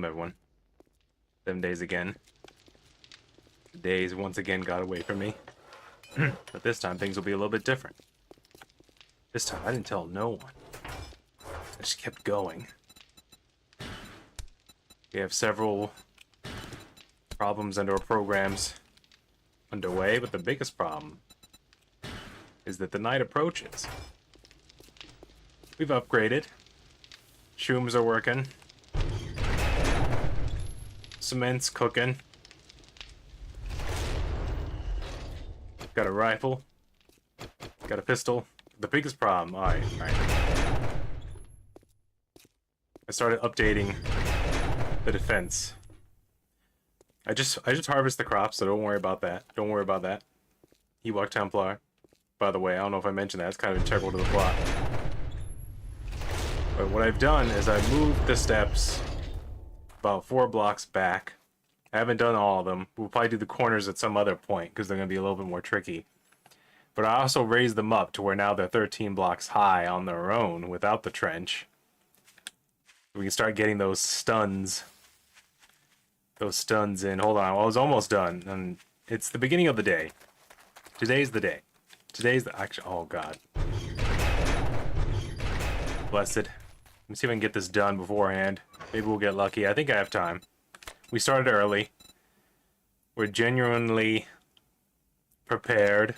Welcome, everyone. 7 days again. The days once again got away from me. But this time, things will be a little bit different. This time, I didn't tell no one. I just kept going. We have several problems under our programs underway, but the biggest problem is that the night approaches. We've upgraded. Shrooms are working. Cement's cooking. Got a rifle. Got a pistol. The biggest problem. Alright. I started updating the defense. I just harvest the crops, so don't worry about that. Don't worry about that. Ewok Templar. By the way, I don't know if I mentioned that. It's kind of integral to the plot. But what I've done is I've moved the steps about 4 blocks back. I haven't done all of them. We'll probably do the corners at some other point because they're going to be a little bit more tricky. But I also raised them up to where now they're 13 blocks high on their own without the trench. We can start getting those stuns. Those stuns in. Hold on, I was almost done. And it's the beginning of the day. Today's the day. Today's the actual. Oh god. Blessed. Let me see if I can get this done beforehand. Maybe we'll get lucky. I think I have time. We started early. We're genuinely prepared.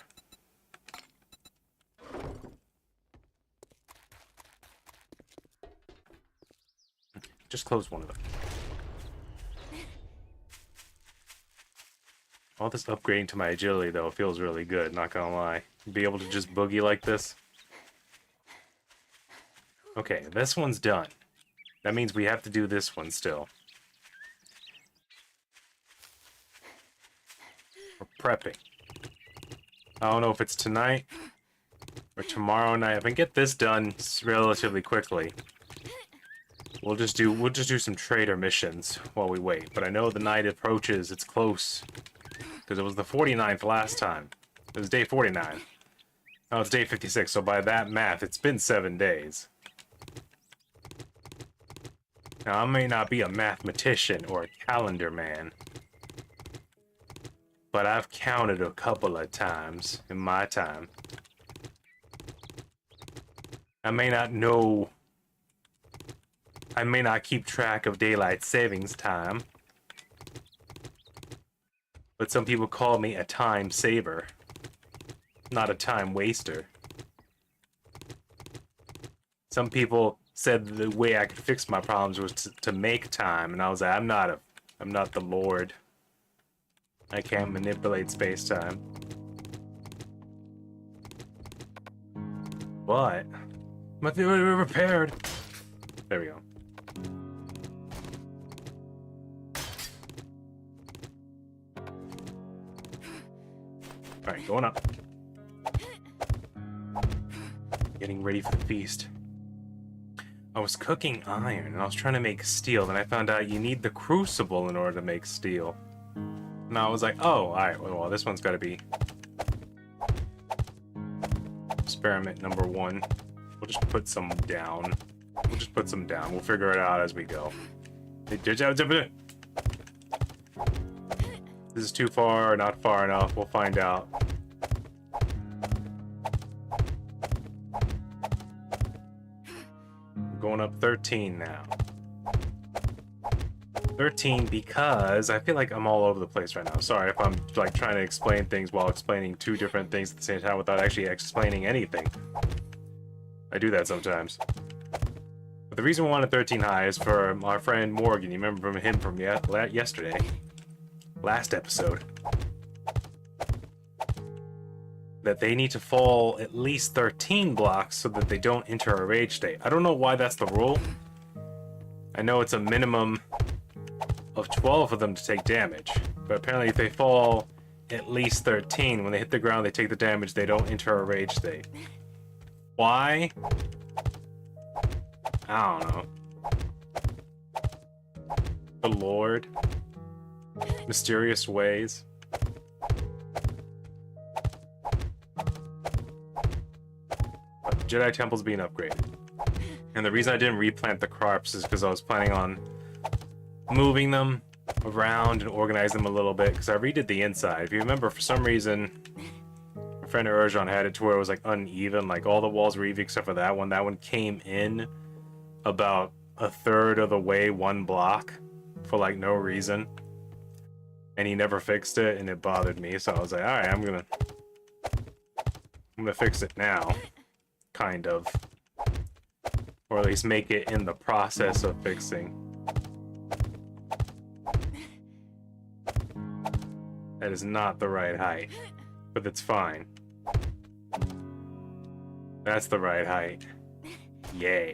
Just close one of them. All this upgrading to my agility, though, feels really good, not gonna lie. Be able to just boogie like this. Okay, this one's done. That means we have to do this one still. We're prepping. I don't know if it's tonight or tomorrow night. If I can get this done relatively quickly, we'll just do some trader missions while we wait. But I know the night approaches. It's close. Because it was the 49th last time. It was day 49. Now it's day 56, so by that math, it's been 7 days. Now, I may not be a mathematician or a calendar man, but I've counted a couple of times in my time. I may not know... I may not keep track of daylight savings time, but some people call me a time saver, not a time waster. Some people said the way I could fix my problems was to make time, and I was like, I'm not the Lord. I can't manipulate space-time. But my theory repaired. There we go. Alright, going up. Getting ready for the feast. I was cooking iron, and I was trying to make steel, then I found out you need the crucible in order to make steel. And I was like, oh, alright, well, this one's gotta be experiment number 1. We'll just put some down. We'll figure it out as we go. This is too far, not far enough. We'll find out. I'm going up 13 now. 13 because I feel like I'm all over the place right now. Sorry if I'm like trying to explain things while explaining 2 different things at the same time without actually explaining anything. I do that sometimes. But the reason we wanted 13 high is for our friend Morgan. You remember him from yesterday. Last episode. That they need to fall at least 13 blocks so that they don't enter a rage state. I don't know why that's the rule. I know it's a minimum of 12 of them to take damage. But apparently if they fall at least 13, when they hit the ground they take the damage, they don't enter a rage state. Why? I don't know. The Lord. Mysterious ways. But the Jedi Temple's being upgraded. And the reason I didn't replant the crops is because I was planning on moving them around and organize them a little bit, because I redid the inside. If you remember, for some reason, my friend Urjan had it to where it was like uneven, like all the walls were even except for that one. That one came in about a third of the way one block for like no reason. And he never fixed it, and it bothered me, so I was like, alright, I'm gonna fix it now. Kind of. Or at least make it in the process of fixing. That is not the right height. But it's fine. That's the right height. Yeah.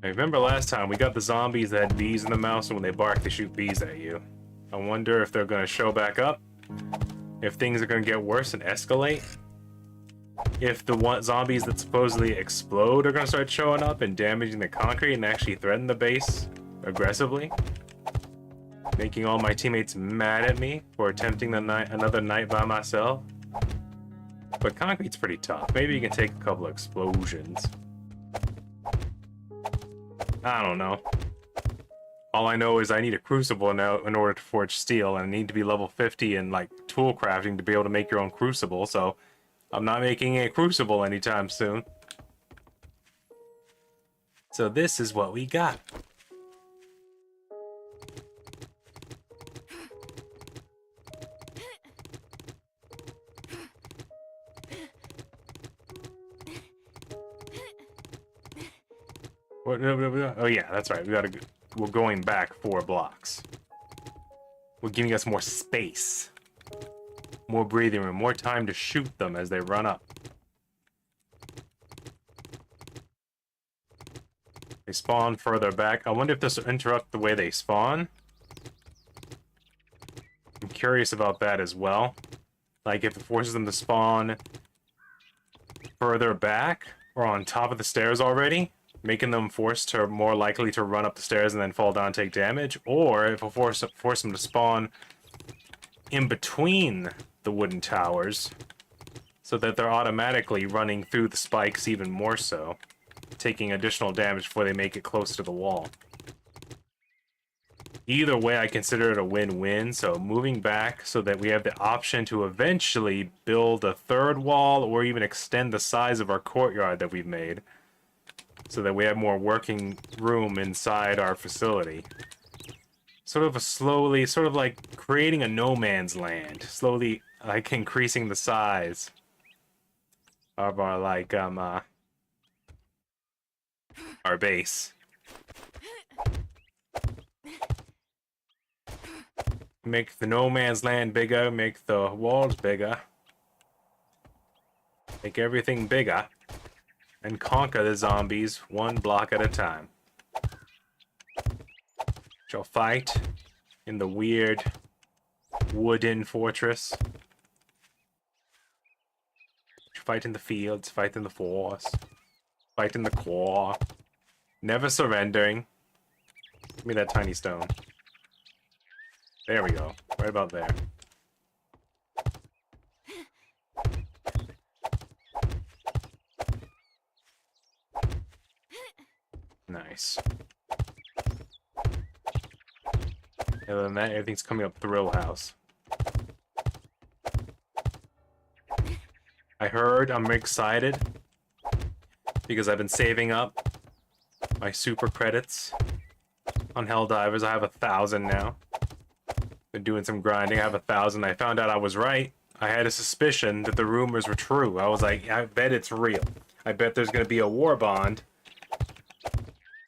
I remember last time we got the zombies that had bees in the mouth, and when they bark, they shoot bees at you. I wonder if they're going to show back up. If things are going to get worse and escalate. If the zombies that supposedly explode are going to start showing up and damaging the concrete and actually threaten the base aggressively. Making all my teammates mad at me for attempting another night by myself. But concrete's pretty tough. Maybe you can take a couple explosions. I don't know. All I know is I need a crucible now in order to forge steel, and I need to be level 50 in like tool crafting to be able to make your own crucible, so I'm not making a crucible anytime soon. So this is what we got. What? Oh yeah, that's right. We're going back 4 blocks. We're giving us more space. More breathing room, more time to shoot them as they run up. They spawn further back. I wonder if this will interrupt the way they spawn. I'm curious about that as well. Like if it forces them to spawn further back or on top of the stairs already, making them more likely to run up the stairs and then fall down and take damage, or if it force them to spawn in between the wooden towers so that they're automatically running through the spikes even more so, taking additional damage before they make it close to the wall. Either way, I consider it a win-win, so moving back so that we have the option to eventually build a 3rd wall or even extend the size of our courtyard that we've made so that we have more working room inside our facility. Sort of like creating a no man's land, slowly like increasing the size of our our base. Make the no man's land bigger, make the walls bigger. Make everything bigger. And conquer the zombies 1 block at a time. Shall fight in the weird wooden fortress. Fight in the fields, fight in the forest, fight in the core. Never surrendering. Give me that tiny stone. There we go. Right about there. Nice. Other than that, everything's coming up Thrill House. I'm excited because I've been saving up my super credits on Helldivers. I have 1,000 now. Been doing some grinding. I have 1,000. I found out I was right. I had a suspicion that the rumors were true. I was like, I bet it's real. I bet there's going to be a war bond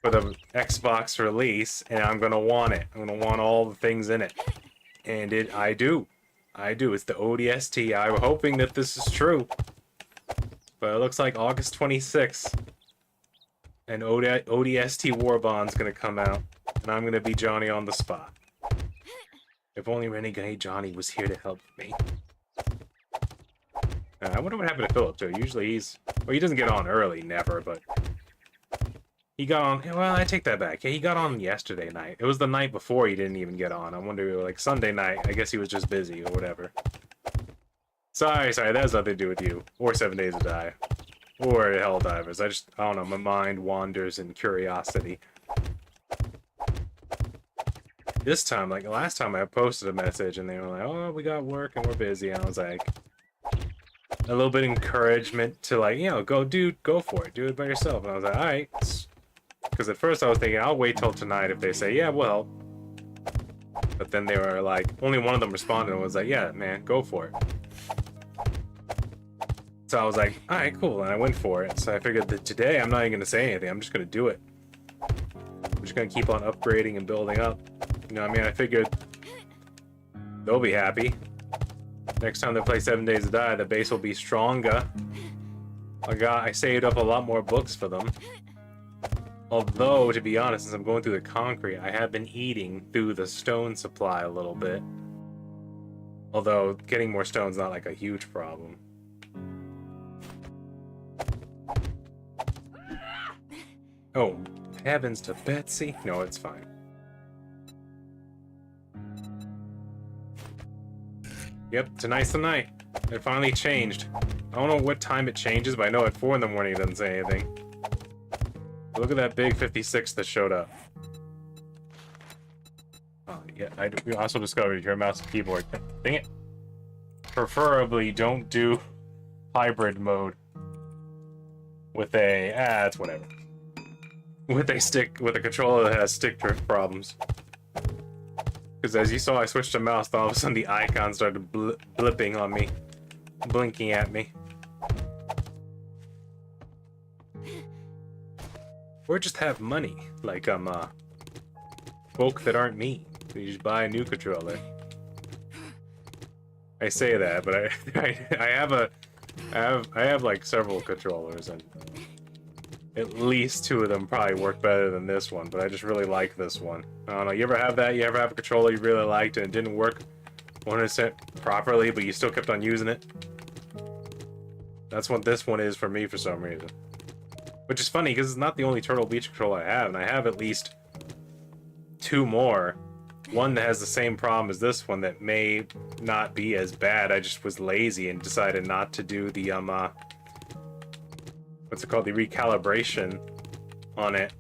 for the Xbox release, and I'm going to want it. I'm going to want all the things in it. And I do. I do. It's the ODST. I'm hoping that this is true. But it looks like August 26th. And ODST Warbond's gonna come out. And I'm gonna be Johnny on the spot. If only Renegade Johnny was here to help me. I wonder what happened to Philip, too. Usually well, he doesn't get on early, never, but He got on. Well, I take that back. Yeah, he got on yesterday night. It was the night before he didn't even get on. I wonder, like Sunday night. I guess he was just busy or whatever. Sorry, that has nothing to do with you or 7 Days to Die or Helldivers. I don't know. My mind wanders in curiosity. This time, like last time, I posted a message and they were like, "Oh, we got work and we're busy." And I was like, a little bit of encouragement to like, you know, go for it, do it by yourself. And I was like, all right. Because at first I was thinking, I'll wait till tonight if they say, yeah, well. But then they were like, only one of them responded and was like, yeah, man, go for it. So I was like, all right, cool. And I went for it. So I figured that today I'm not even going to say anything. I'm just going to do it. I'm just going to keep on upgrading and building up. You know what I mean? I figured they'll be happy. Next time they play 7 Days to Die, the base will be stronger. I saved up a lot more books for them. Although, to be honest, since I'm going through the concrete, I have been eating through the stone supply a little bit. Although, getting more stone's not like a huge problem. Oh, heavens to Betsy. No, it's fine. Yep, tonight's the night. It finally changed. I don't know what time it changes, but I know at 4 in the morning it doesn't say anything. Look at that big 56 that showed up. Oh, yeah, we also discovered your mouse and keyboard. Dang it. Preferably don't do hybrid mode with it's whatever. With a controller that has stick drift problems. Because as you saw, I switched to mouse, all of a sudden the icon started blipping on me. Blinking at me. Or just have money. Like, folk that aren't me. So you just buy a new controller. I say that, but I have like several controllers, and at least 2 of them probably work better than this one, but I just really like this one. I don't know, you ever have that? You ever have a controller you really liked and it didn't work 100% properly, but you still kept on using it? That's what this one is for me for some reason. Which is funny, because it's not the only Turtle Beach controller I have, and I have at least 2 more. One that has the same problem as this one that may not be as bad. I just was lazy and decided not to do the, what's it called? The recalibration on it.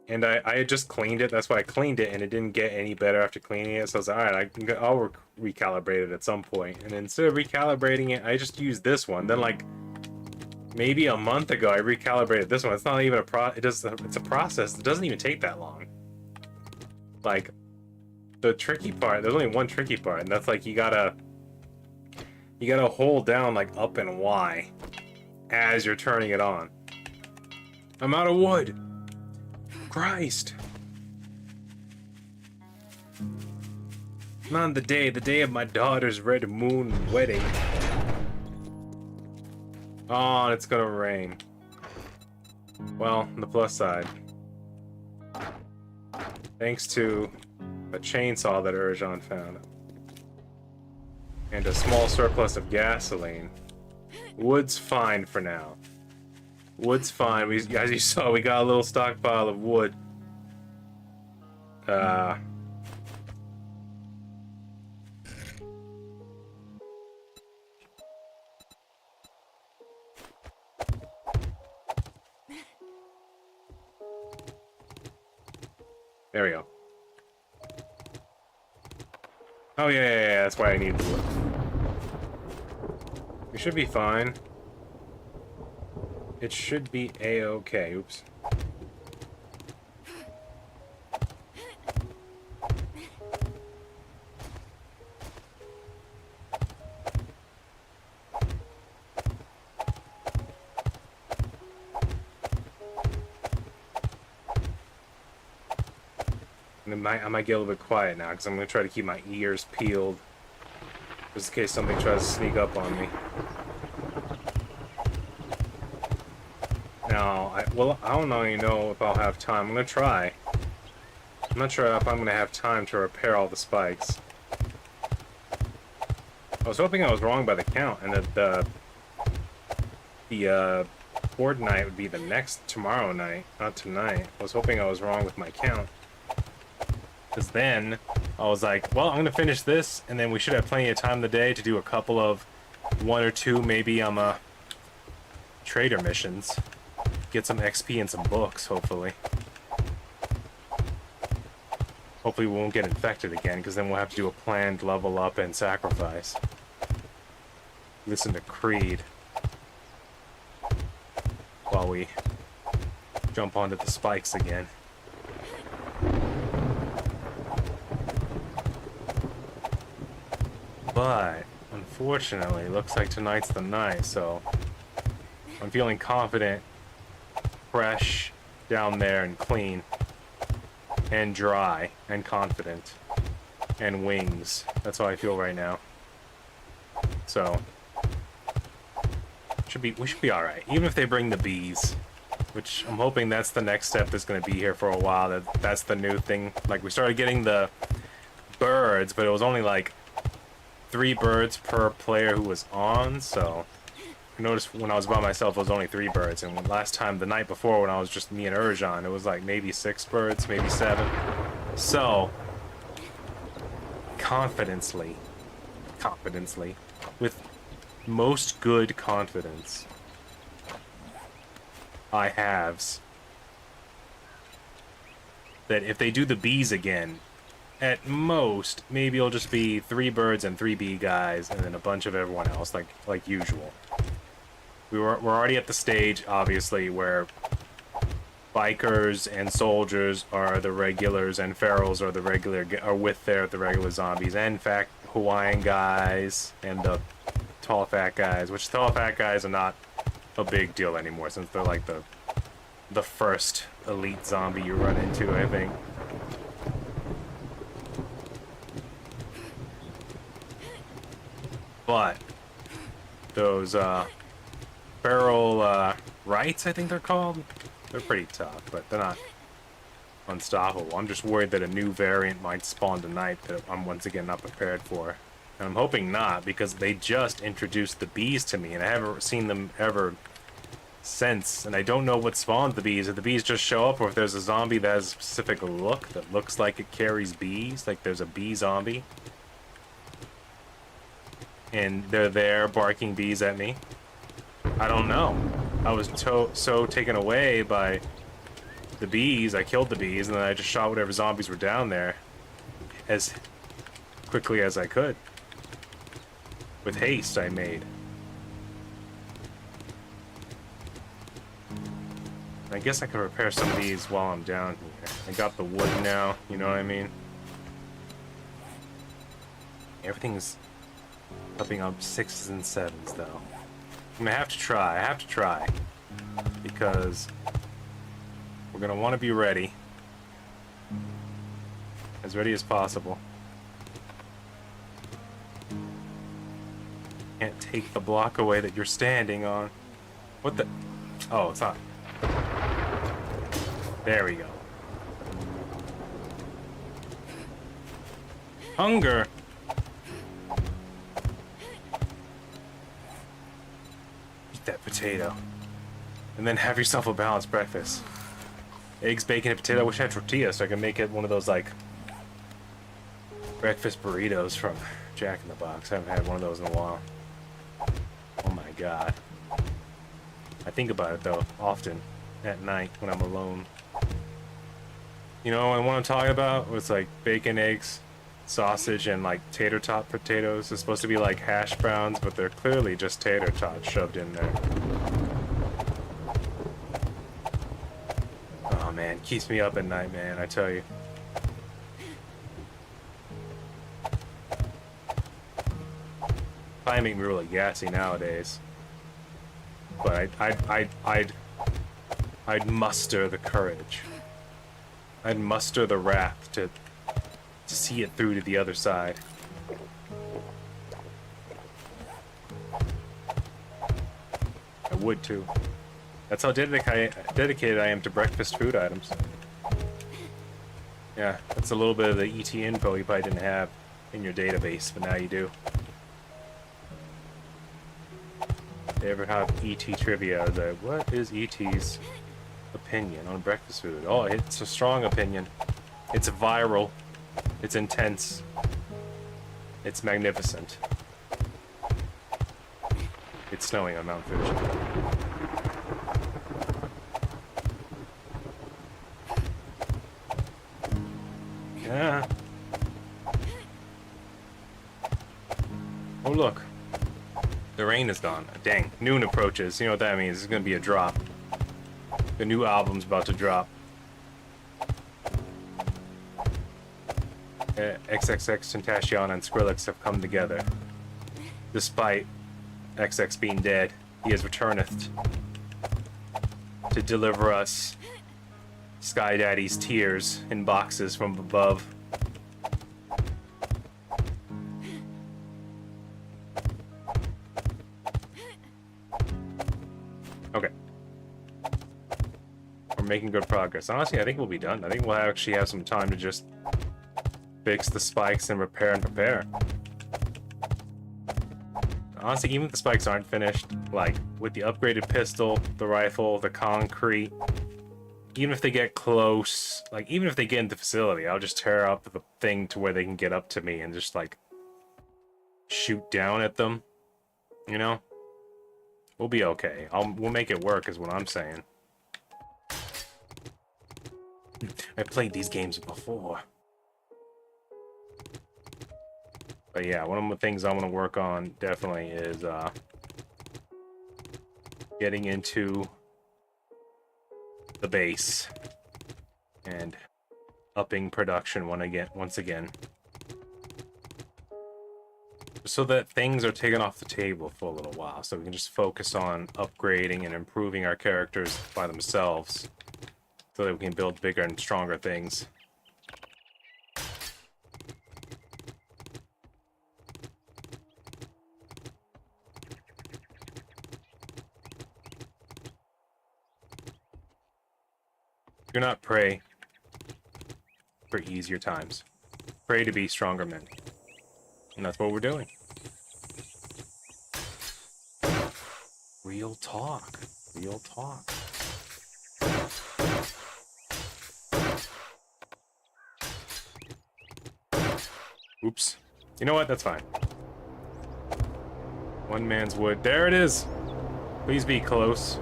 And I had just cleaned it. That's why I cleaned it, and it didn't get any better after cleaning it. So I was like, alright, I'll recalibrate it at some point. And instead of recalibrating it, I just used this one. Then, like, maybe a month ago, I recalibrated this one. It's not even it's a process. It doesn't even take that long. Like, the tricky part, there's only one tricky part, and that's like you gotta hold down like up and Y as you're turning it on. I'm out of wood. Christ. Not the day of my daughter's red moon wedding. Oh, it's gonna rain. Well, on the plus side, thanks to a chainsaw that Urjan found, and a small surplus of gasoline, wood's fine for now. Wood's fine. As you saw, we got a little stockpile of wood. There we go. Oh yeah, that's why I need the wood. We should be fine. It should be a-okay. Oops. I might get a little bit quiet now, because I'm going to try to keep my ears peeled, just in case something tries to sneak up on me. Now, I don't even know if I'll have time. I'm going to try. I'm not sure if I'm going to have time to repair all the spikes. I was hoping I was wrong by the count, and that the Horde night would be tomorrow night, not tonight. I was hoping I was wrong with my count. Because then I was like, well, I'm going to finish this, and then we should have plenty of time in the day to do a couple of one or two, maybe trader missions. Get some XP and some books, hopefully. Hopefully we won't get infected again, because then we'll have to do a planned level up and sacrifice. Listen to Creed while we jump onto the spikes again. But unfortunately, looks like tonight's the night, so I'm feeling confident, fresh down there and clean and dry and confident and wings. That's how I feel right now. So we should be all right, even if they bring the bees, which I'm hoping that's the next step that's going to be here for a while. That's the new thing. Like, we started getting the birds, but it was only like 3 birds per player who was on, so I noticed when I was by myself it was only 3 birds, and last time, the night before, when I was just me and Urjan, it was like maybe 6 birds, maybe 7. So confidently, with most good confidence, I halves that if they do the bees again, at most, maybe it'll just be 3 birds and 3 bee guys, and then a bunch of everyone else, like usual. We're already at the stage, obviously, where bikers and soldiers are the regulars, and ferals are the regular zombies, and in fact, Hawaiian guys and the tall fat guys, which tall fat guys are not a big deal anymore, since they're like the first elite zombie you run into, I think. But those feral rights, I think they're called, they're pretty tough, but they're not unstoppable. I'm just worried that a new variant might spawn tonight that I'm once again not prepared for. And I'm hoping not, because they just introduced the bees to me, and I haven't seen them ever since. And I don't know what spawned the bees. If the bees just show up, or if there's a zombie that has a specific look that looks like it carries bees, like there's a bee zombie. And they're there barking bees at me. I don't know. I was so taken away by the bees, I killed the bees, and then I just shot whatever zombies were down there as quickly as I could. With haste, I made. I guess I can repair some of these while I'm down here. I got the wood now, you know what I mean? Everything's popping up 6s and 7s, though. I'm gonna have to try. I have to try. Because we're gonna want to be ready. As ready as possible. Can't take the block away that you're standing on. What the? Oh, it's not. There we go. Hunger! Eat that potato. And then have yourself a balanced breakfast. Eggs, bacon, and potato. I wish I had tortillas so I could make it one of those, like, breakfast burritos from Jack in the Box. I haven't had one of those in a while. Oh my god. I think about it, though, often. At night, when I'm alone. You know what I'm talking about? It's like bacon, eggs, sausage, and like tater tot potatoes. It's supposed to be like hash browns, but they're clearly just tater tots shoved in there. Oh man, keeps me up at night, man, I tell you. Probably make me really gassy nowadays. But I'd muster the courage. I'd muster the wrath to see it through to the other side. I would too. That's how dedicated I am to breakfast food items. Yeah, that's a little bit of the ET info you probably didn't have in your database, but now you do. They ever have ET trivia? I was like, what is ET's opinion on breakfast food? Oh, it's a strong opinion. It's viral. It's intense. It's magnificent. It's snowing on Mount Fuji. Yeah. Oh, look. The rain is gone. Dang. Noon approaches. You know what that means. It's gonna be a drop. The new album's about to drop. XXX Tentacion and Skrillex have come together. Despite XX being dead, he has returneth to deliver us Sky Daddy's tears in boxes from above. Okay. We're making good progress. Honestly, I think we'll be done. I think we'll actually have some time to just fix the spikes and repair and prepare. Honestly, even if the spikes aren't finished, like, with the upgraded pistol, the rifle, the concrete, even if they get close, like, even if they get into the facility, I'll just tear up the thing to where they can get up to me and just, like, shoot down at them, you know? We'll be okay. We'll make it work is what I'm saying. I played these games before. But yeah, one of the things I want to work on definitely is getting into the base and upping production once again. So that things are taken off the table for a little while, so we can just focus on upgrading and improving our characters by themselves so that we can build bigger and stronger things. Do not pray for easier times. Pray to be stronger men. And that's what we're doing. Real talk. Real talk. Oops. You know what? That's fine. One man's wood. There it is! Please be close.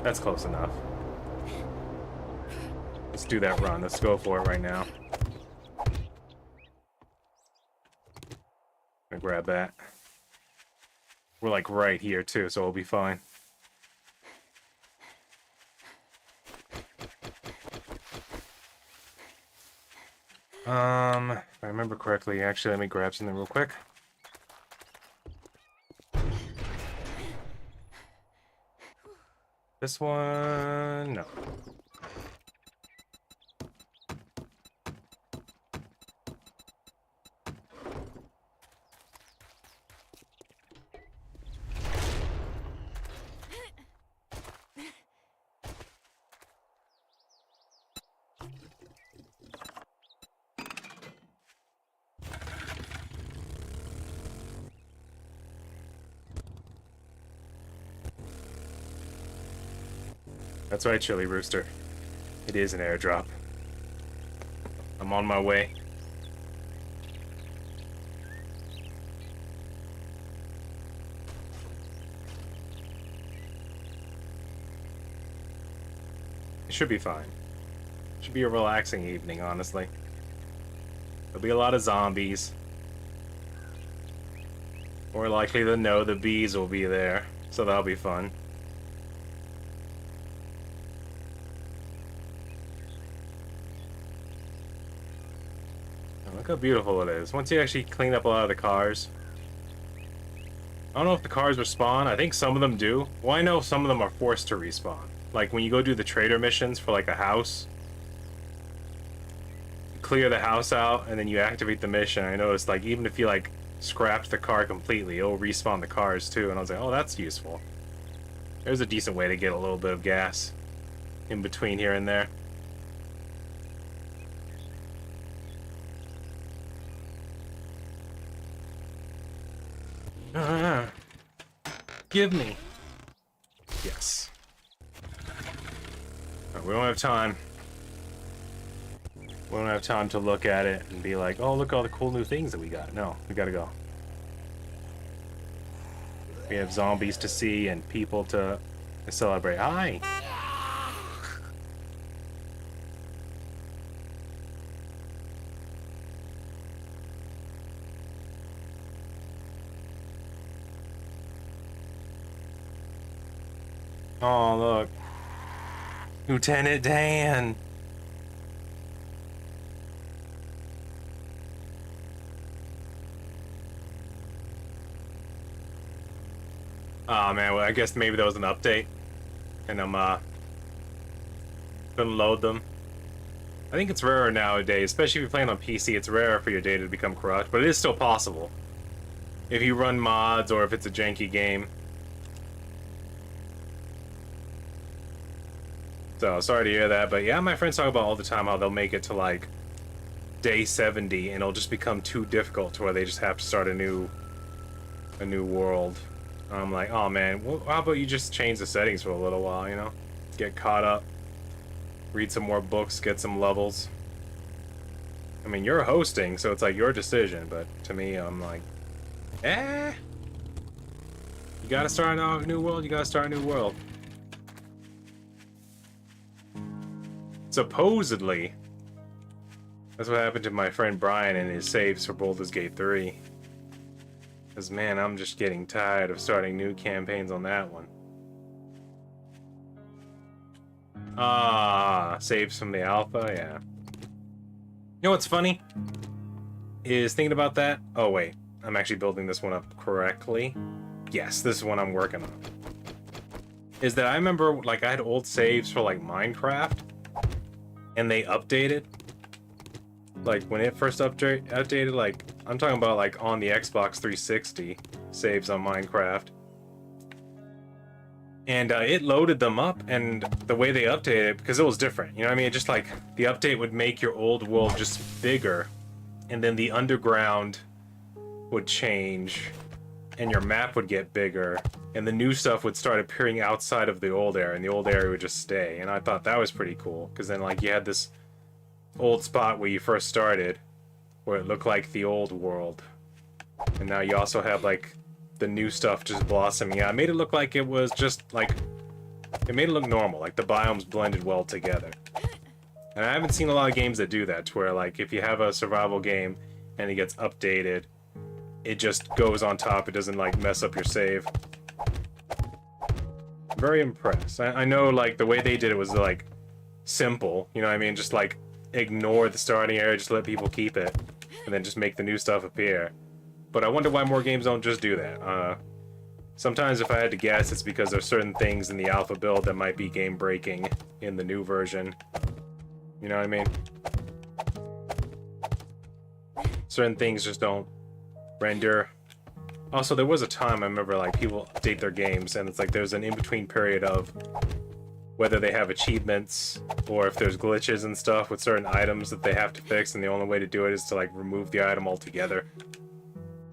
That's close enough. Let's do that run. Let's go for it right now. I'm gonna grab that. We're like right here too, so we'll be fine. If I remember correctly, actually, let me grab something real quick. This one, no. That's right, Chili Rooster. It is an airdrop. I'm on my way. It should be fine. Should be a relaxing evening, honestly. There'll be a lot of zombies. More likely than no, the bees will be there, so that'll be fun. Look how beautiful it is. Once you actually clean up a lot of the cars. I don't know if the cars respawn. I think some of them do. Well, I know some of them are forced to respawn. Like when you go do the trader missions for like a house. You clear the house out and then you activate the mission. I noticed like even if you like scrapped the car completely, it'll respawn the cars too. And I was like, oh, that's useful. There's a decent way to get a little bit of gas in between here and there. Give me. Yes. Right, we don't have time. We don't have time to look at it and be like, oh, look at all the cool new things that we got. No, we gotta go. We have zombies to see and people to celebrate. Hi! Oh, look. Lieutenant Dan! Oh man, well I guess maybe there was an update. And I'm couldn't load them. I think it's rarer nowadays, especially if you're playing on PC, it's rarer for your data to become corrupt, but it is still possible. If you run mods or if it's a janky game. So, sorry to hear that, but yeah, my friends talk about all the time how they'll make it to like day 70 and it'll just become too difficult to where they just have to start a new world. I'm like, oh man, well, how about you just change the settings for a little while, you know? Get caught up, read some more books, get some levels. I mean, you're hosting, so it's like your decision, but to me, I'm like, you gotta start a new world, you gotta start a new world. Supposedly, that's what happened to my friend Brian and his saves for Baldur's Gate 3. Because, man, I'm just getting tired of starting new campaigns on that one. Saves from the alpha, yeah. You know what's funny? Is thinking about that... Oh, wait. I'm actually building this one up correctly. Yes, this is one I'm working on. Is that I remember, like, I had old saves for, like, Minecraft. And they updated. Like, when it first updated, like, I'm talking about, like, on the Xbox 360 saves on Minecraft. And it loaded them up, and the way they updated it, because it was different, you know what I mean? It just, like, the update would make your old world just bigger, and then the underground would change, and your map would get bigger, and the new stuff would start appearing outside of the old area, and the old area would just stay. And I thought that was pretty cool, because then, like, you had this old spot where you first started, where it looked like the old world. And now you also have, like, the new stuff just blossoming out. It made it look like it was just, like... It made it look normal, like the biomes blended well together. And I haven't seen a lot of games that do that, to where, like, if you have a survival game and it gets updated, it just goes on top, it doesn't, like, mess up your save. Very impressed. I know, like, the way they did it was, like, simple, you know what I mean? Just, like, ignore the starting area, just let people keep it, and then just make the new stuff appear. But I wonder why more games don't just do that. Sometimes if I had to guess, it's because there's certain things in the alpha build that might be game-breaking in the new version. You know what I mean? Certain things just don't render. Also, there was a time I remember, like, people update their games, and it's like there's an in-between period of whether they have achievements or if there's glitches and stuff with certain items that they have to fix, and the only way to do it is to, like, remove the item altogether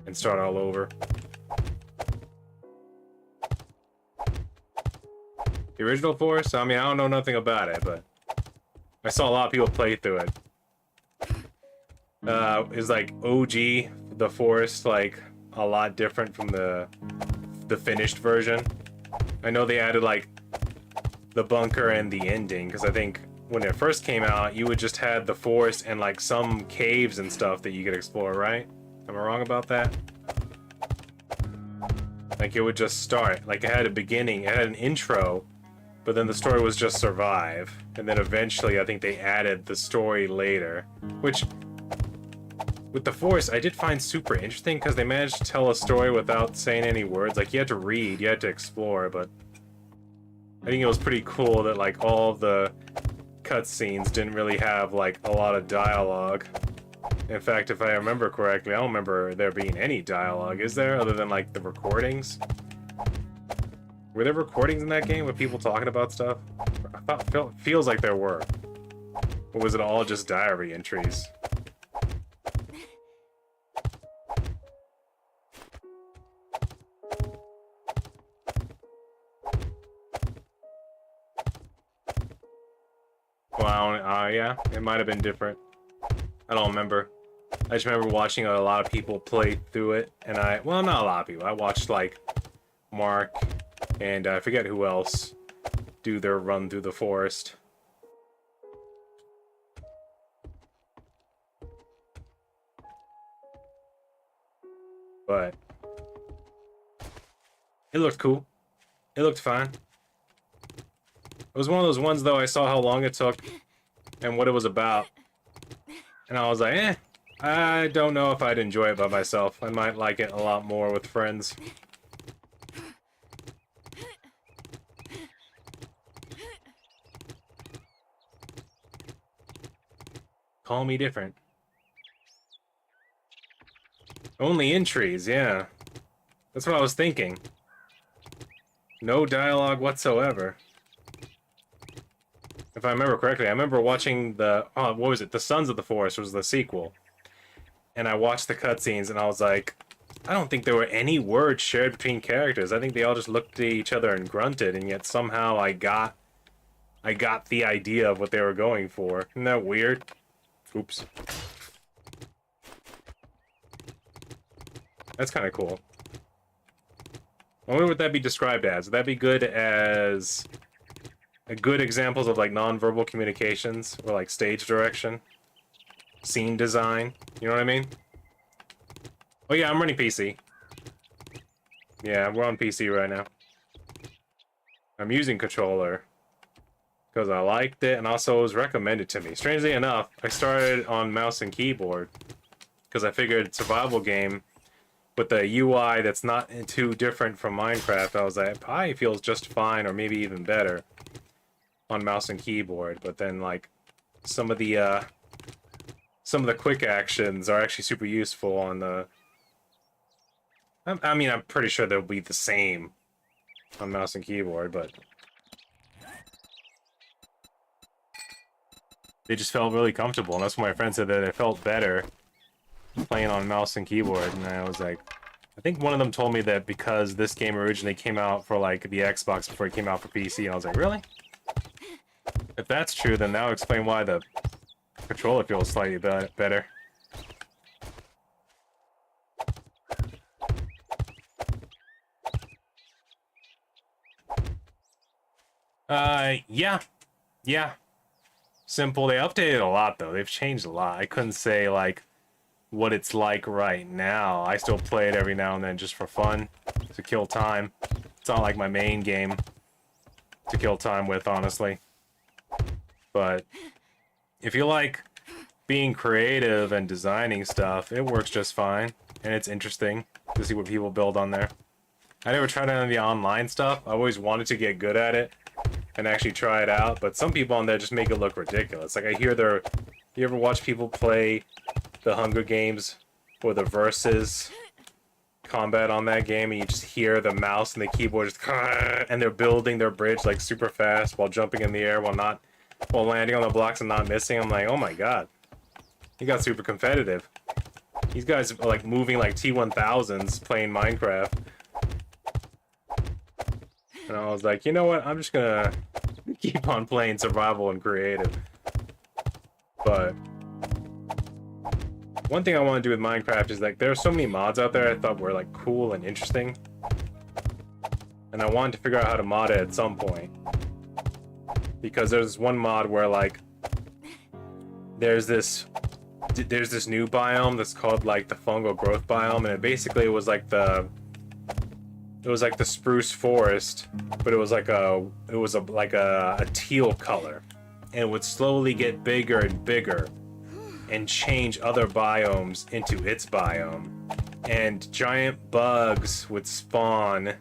and start all over. The original Forest? I mean, I don't know nothing about it, but I saw a lot of people play through it. Is like OG, the Forest, like, a lot different from the finished version. I know they added, like, the bunker and the ending, because I think when it first came out, you would just had the forest and, like, some caves and stuff that you could explore, right? Am I wrong about that? Like, it would just start. Like, it had a beginning, it had an intro, but then the story was just survive. And then eventually, I think they added the story later. Which, with the Forest, I did find super interesting, because they managed to tell a story without saying any words. Like, you had to read, you had to explore, but I think it was pretty cool that, like, all the cutscenes didn't really have, like, a lot of dialogue. In fact, if I remember correctly, I don't remember there being any dialogue, is there? Other than, like, the recordings? Were there recordings in that game with people talking about stuff? I thought, feels like there were. Or was it all just diary entries? Yeah, it might have been different. I don't remember. I just remember watching a lot of people play through it, and well, not a lot of people. I watched, like, Mark, and I forget who else do their run through the forest. But it looked cool. It looked fine. It was one of those ones, though, I saw how long it took and what it was about. And I was like, eh, I don't know if I'd enjoy it by myself. I might like it a lot more with friends. Call me different. Only in trees, yeah. That's what I was thinking. No dialogue whatsoever. If I remember correctly, I remember watching the... Oh, what was it? The Sons of the Forest was the sequel. And I watched the cutscenes and I was like, I don't think there were any words shared between characters. I think they all just looked at each other and grunted, and yet somehow I got the idea of what they were going for. Isn't that weird? Oops. That's kind of cool. What would that be described as? Would that be good as good examples of like non-verbal communications or like stage direction, scene design? You know what I mean? Oh yeah, I'm running PC. Yeah, we're on PC right now. I'm using controller because I liked it and also it was recommended to me. Strangely enough, I started on mouse and keyboard because I figured survival game with the UI that's not too different from Minecraft, I was like, it probably feels just fine or maybe even better on mouse and keyboard. But then like some of the quick actions are actually super useful on the... I mean, I'm pretty sure they'll be the same on mouse and keyboard, but they just felt really comfortable, and that's what my friend said, that it felt better playing on mouse and keyboard. And I was like, I think one of them told me that because this game originally came out for like the Xbox before it came out for PC, and I was like, really? If that's true, then that would explain why the controller feels slightly better. Yeah. Simple. They updated a lot, though. They've changed a lot. I couldn't say, like, what it's like right now. I still play it every now and then just for fun, to kill time. It's not like my main game to kill time with, honestly. But if you like being creative and designing stuff, it works just fine. And it's interesting to see what people build on there. I never tried any of the online stuff. I always wanted to get good at it and actually try it out, but some people on there just make it look ridiculous. Like, I hear you ever watch people play the Hunger Games or the Versus combat on that game, and you just hear the mouse and the keyboard just and they're building their bridge like super fast while jumping in the air while landing on the blocks and not missing. I'm like, oh my god, he got super competitive. These guys are like moving like T-1000s playing Minecraft. And I was like, you know what? I'm just gonna keep on playing survival and creative. But one thing I want to do with Minecraft is, like, there are so many mods out there I thought were like cool and interesting, and I wanted to figure out how to mod it at some point. Because there's one mod where, like, there's this new biome that's called like the fungal growth biome, and it basically was like the spruce forest, but it was like a teal color, and it would slowly get bigger and bigger and change other biomes into its biome. And giant bugs would spawn,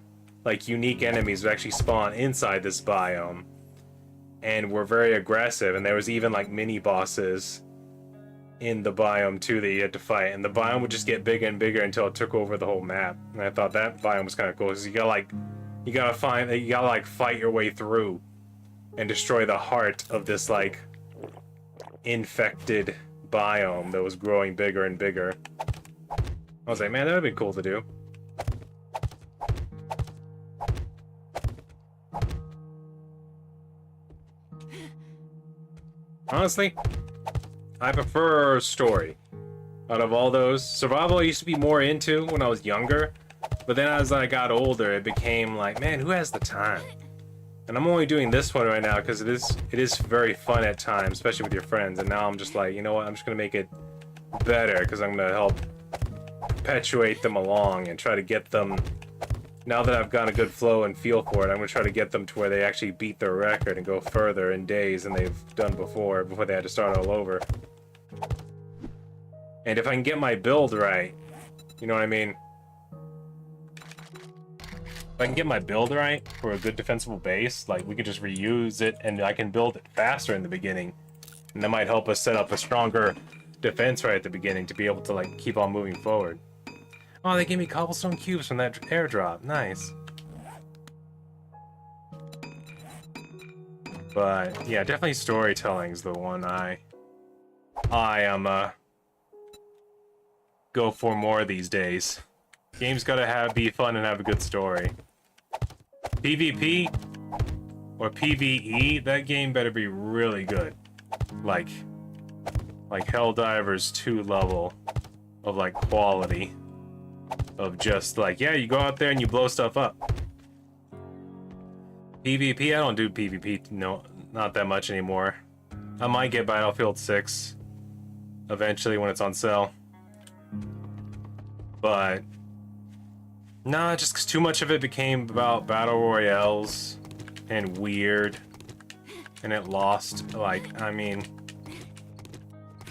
like unique enemies would actually spawn inside this biome and were very aggressive, and there was even like mini bosses in the biome too that you had to fight, and the biome would just get bigger and bigger until it took over the whole map. And I thought that biome was kind of cool, because you gotta fight your way through and destroy the heart of this like infected biome that was growing bigger and bigger. I was like, man, that would be cool to do. Honestly, I prefer story. Out of all those, survival I used to be more into when I was younger, but then as I got older, it became like, man, who has the time? And I'm only doing this one right now because it is very fun at times, especially with your friends. And now I'm just like, you know what? I'm just gonna make it better because I'm gonna help perpetuate them along and try to get them. Now that I've got a good flow and feel for it, I'm gonna try to get them to where they actually beat their record and go further in days than they've done before they had to start all over. And if I can get my build right, you know what I mean? If I can get my build right for a good defensible base, like we could just reuse it and I can build it faster in the beginning. And that might help us set up a stronger defense right at the beginning to be able to like keep on moving forward. Oh, they gave me cobblestone cubes from that airdrop. Nice. But yeah, definitely storytelling's the one I am go for more these days. Game's gotta be fun and have a good story. PvP or PvE, that game better be really good. Like Helldivers 2 level of like quality. Of just like, yeah, you go out there and you blow stuff up. PvP, I don't do PvP, no, not that much anymore. I might get Battlefield 6 eventually when it's on sale. But nah, just 'cause too much of it became about battle royales and weird, and it lost. Like, I mean,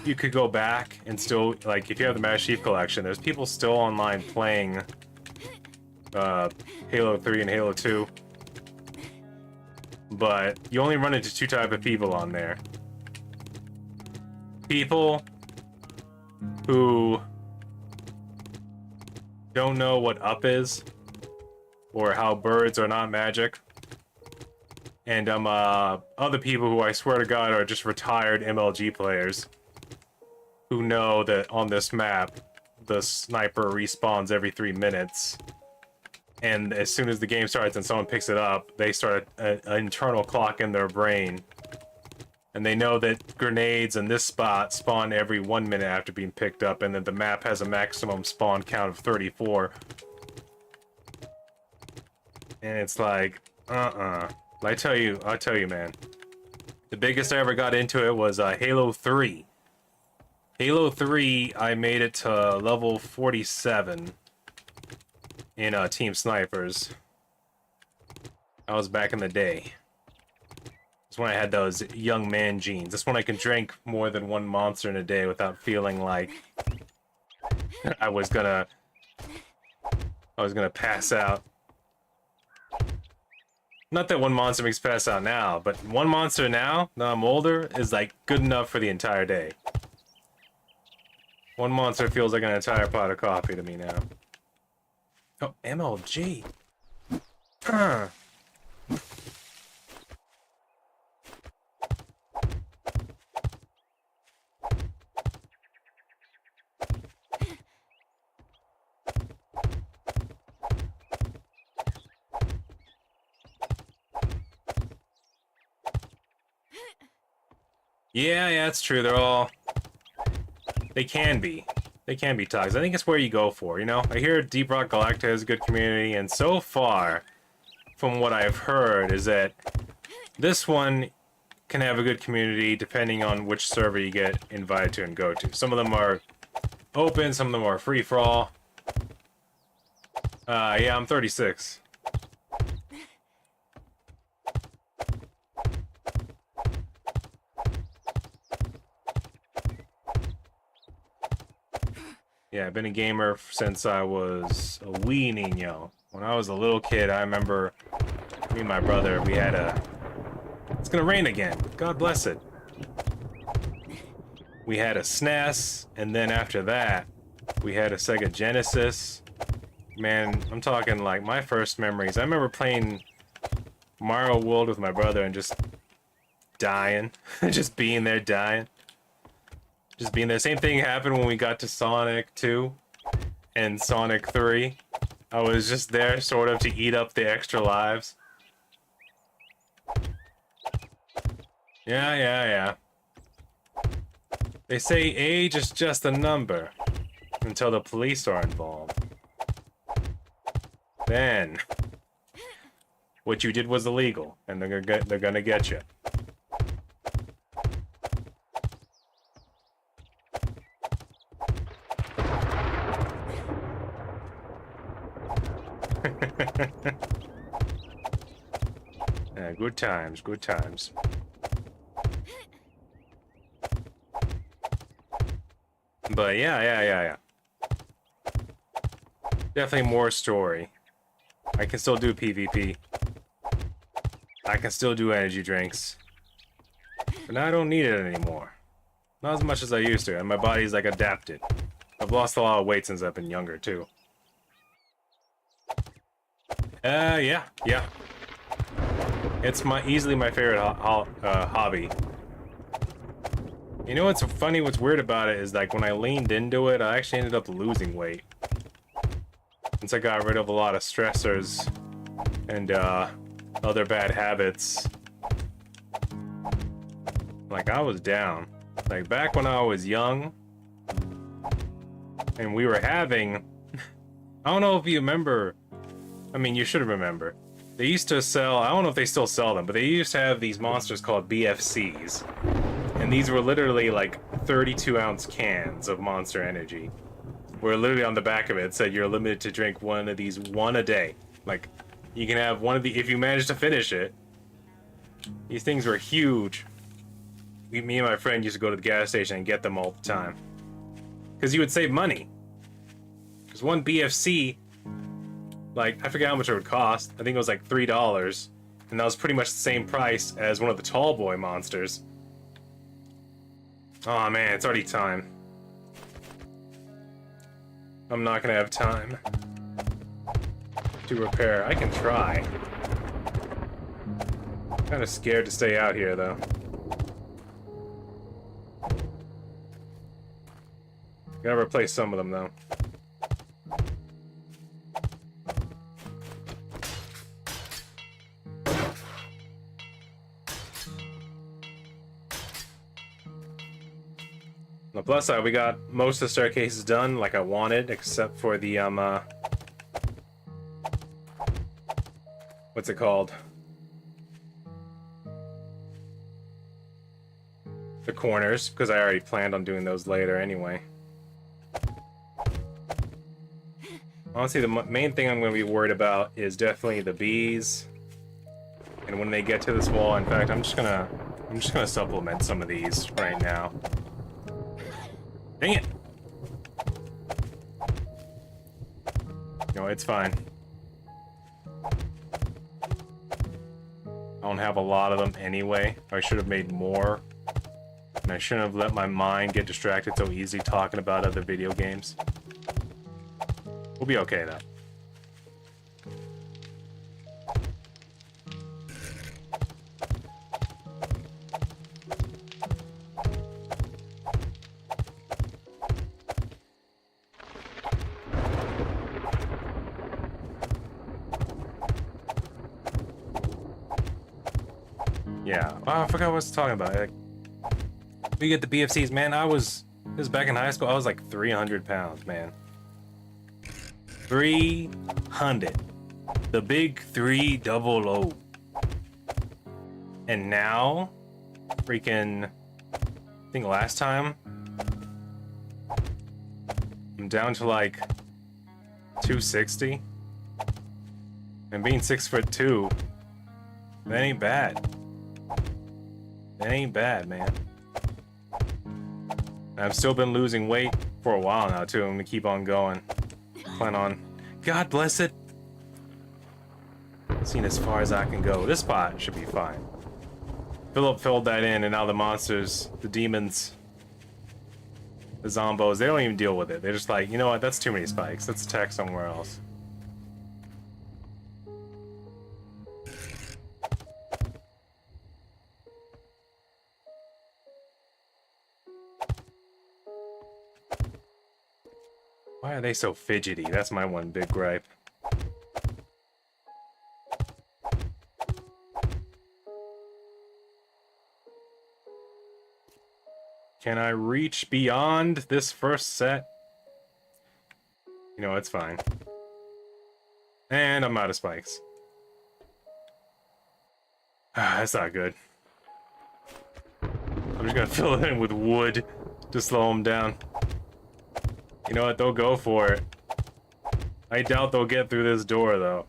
you could go back and still, like, if you have the Master Chief Collection, there's people still online playing Halo 3 and Halo 2. But you only run into two types of people on there. People who don't know what up is, or how birds are not magic. And other people who I swear to God are just retired MLG players who know that on this map, the sniper respawns every 3 minutes. And as soon as the game starts and someone picks it up, they start an internal clock in their brain. And they know that grenades in this spot spawn every 1 minute after being picked up, and that the map has a maximum spawn count of 34. And it's like, I tell you, man. The biggest I ever got into it was Halo 3. Halo 3, I made it to level 47 in Team Snipers. That was back in the day. That's when I had those young man genes. That's when I can drink more than one monster in a day without feeling like I was gonna pass out. Not that one monster makes pass out now, but one monster now I'm older, is like good enough for the entire day. One monster feels like an entire pot of coffee to me now. Oh, MLG. Yeah, it's true. They can be. They can be toxic. I think it's where you go for, you know? I hear Deep Rock Galactica has a good community, and so far, from what I've heard, is that this one can have a good community depending on which server you get invited to and go to. Some of them are open, some of them are free-for-all. Yeah, I'm 36. Yeah, I've been a gamer since I was a wee niño. When I was a little kid, I remember me and my brother, we had a... It's gonna rain again. God bless it. We had a SNES, and then after that, we had a Sega Genesis. Man, I'm talking like my first memories. I remember playing Mario World with my brother and just dying. Just being there dying. Just being there. Same thing happened when we got to Sonic 2 and Sonic 3. I was just there sort of to eat up the extra lives. Yeah. They say age is just a number until the police are involved. Then, what you did was illegal, and they're gonna get you. Yeah, good times, good times. But yeah. Definitely more story. I can still do PvP. I can still do energy drinks. But now I don't need it anymore. Not as much as I used to, and my body's like adapted. I've lost a lot of weight since I've been younger too. Yeah. It's easily my favorite hobby. You know what's funny, what's weird about it is like when I leaned into it, I actually ended up losing weight. Since I got rid of a lot of stressors and other bad habits. Like I was down. Like back when I was young and we were having, I don't know if you remember, I mean you should remember. They used to sell, I don't know if they still sell them, but they used to have these monsters called BFCs. And these were literally like 32-ounce cans of Monster Energy. Where literally on the back of it said you're limited to drink one of these one a day. Like, you can have one of the, if you manage to finish it. These things were huge. Me and my friend used to go to the gas station and get them all the time. Because you would save money. Because one BFC, like, I forget how much it would cost. I think it was like $3. And that was pretty much the same price as one of the tall boy monsters. Oh man, it's already time. I'm not gonna have time to repair. I can try. Kinda scared to stay out here though. Gotta replace some of them though. On the plus side, we got most of the staircases done like I wanted, except for the, what's it called? The corners, because I already planned on doing those later anyway. Honestly, the main thing I'm going to be worried about is definitely the bees. And when they get to this wall, in fact, I'm just gonna supplement some of these right now. Dang it! No, it's fine. I don't have a lot of them anyway. I should have made more. And I shouldn't have let my mind get distracted so easily talking about other video games. We'll be okay though. Yeah. Oh, I forgot what I was talking about. Like, we get the BFCs, man. This was back in high school. I was like 300 pounds, man. 300. The big 300. And now, freaking, I think last time, I'm down to like 260. And being 6'2", that ain't bad. That ain't bad, man. I've still been losing weight for a while now, too. I'm gonna keep on going. Plan on... God bless it! Seen as far as I can go. This spot should be fine. Philip filled that in, and now the monsters, the demons, the zombos, they don't even deal with it. They're just like, you know what, that's too many spikes. Let's attack somewhere else. Why are they so fidgety? That's my one big gripe. Can I reach beyond this first set? You know, it's fine. And I'm out of spikes. That's not good. I'm just gonna fill it in with wood to slow them down. You know what? They'll go for it. I doubt they'll get through this door, though.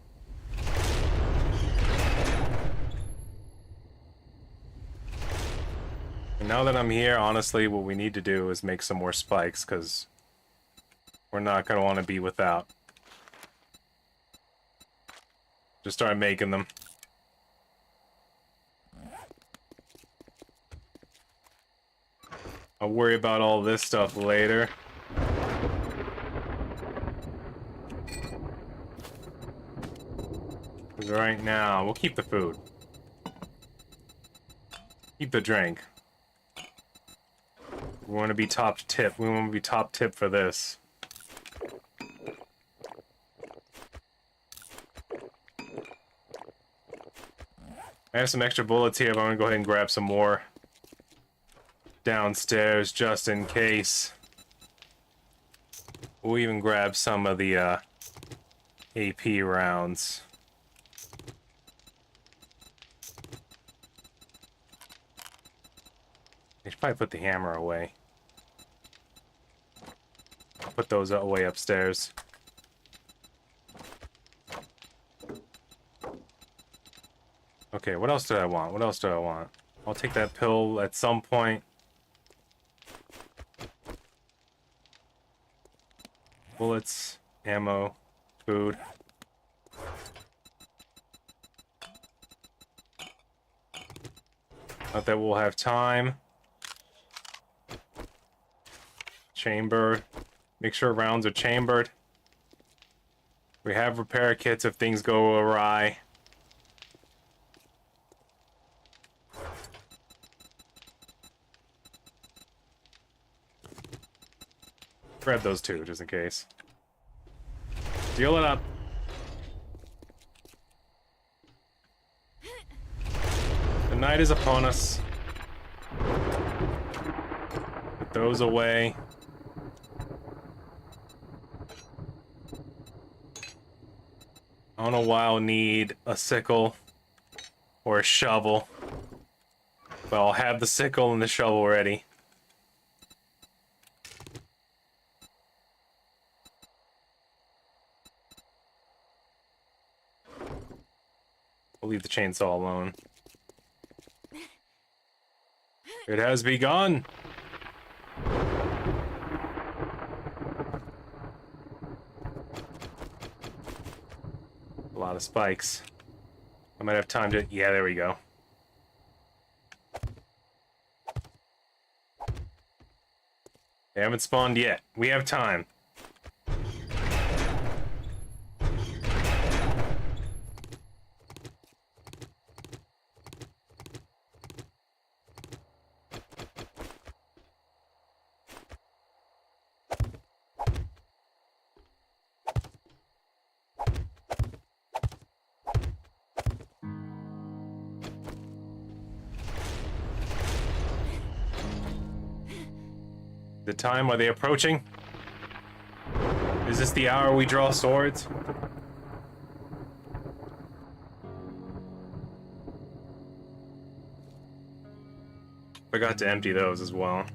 And now that I'm here, honestly, what we need to do is make some more spikes, because we're not going to want to be without. Just start making them. I'll worry about all this stuff later. Because right now, we'll keep the food. Keep the drink. We want to be top tip. We want to be top tip for this. I have some extra bullets here, but I'm going to go ahead and grab some more downstairs just in case. We'll even grab some of the AP rounds. I should probably put the hammer away. I'll put those away upstairs. Okay, what else do I want? What else do I want? I'll take that pill at some point. Bullets, ammo, food. Not that we'll have time. Chamber. Make sure rounds are chambered. We have repair kits if things go awry. Grab those two, just in case. Deal it up. The night is upon us. Put those away. I don't know why I'll need a sickle or a shovel, but I'll have the sickle and the shovel ready. We'll leave the chainsaw alone. It has begun! A lot of spikes. I might have time to... Yeah, there we go. They haven't spawned yet. We have time. The time, are they approaching? Is this the hour we draw swords? Forgot to empty those as well.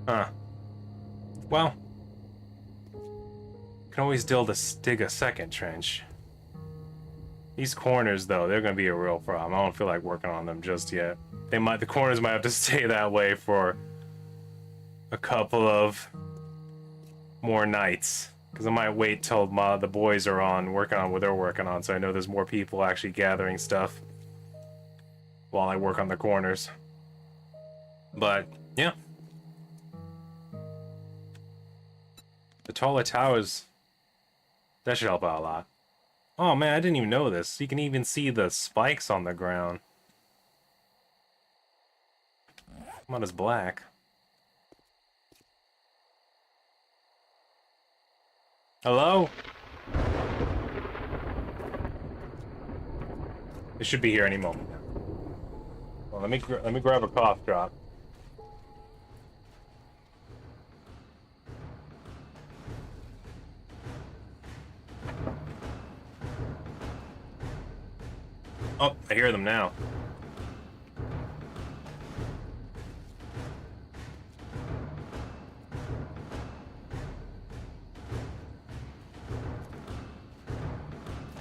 Huh. Well, can always dig a second trench. These corners, though, they're gonna be a real problem. I don't feel like working on them just yet. The corners might have to stay that way for a couple of more nights. Because I might wait till the boys are on, working on what they're working on, so I know there's more people actually gathering stuff while I work on the corners. But yeah, the taller towers, that should help out a lot. Oh man, I didn't even know this. You can even see the spikes on the ground. Come on, it's black. Hello? It should be here any moment now. Well, let me grab a cough drop. Oh, I hear them now.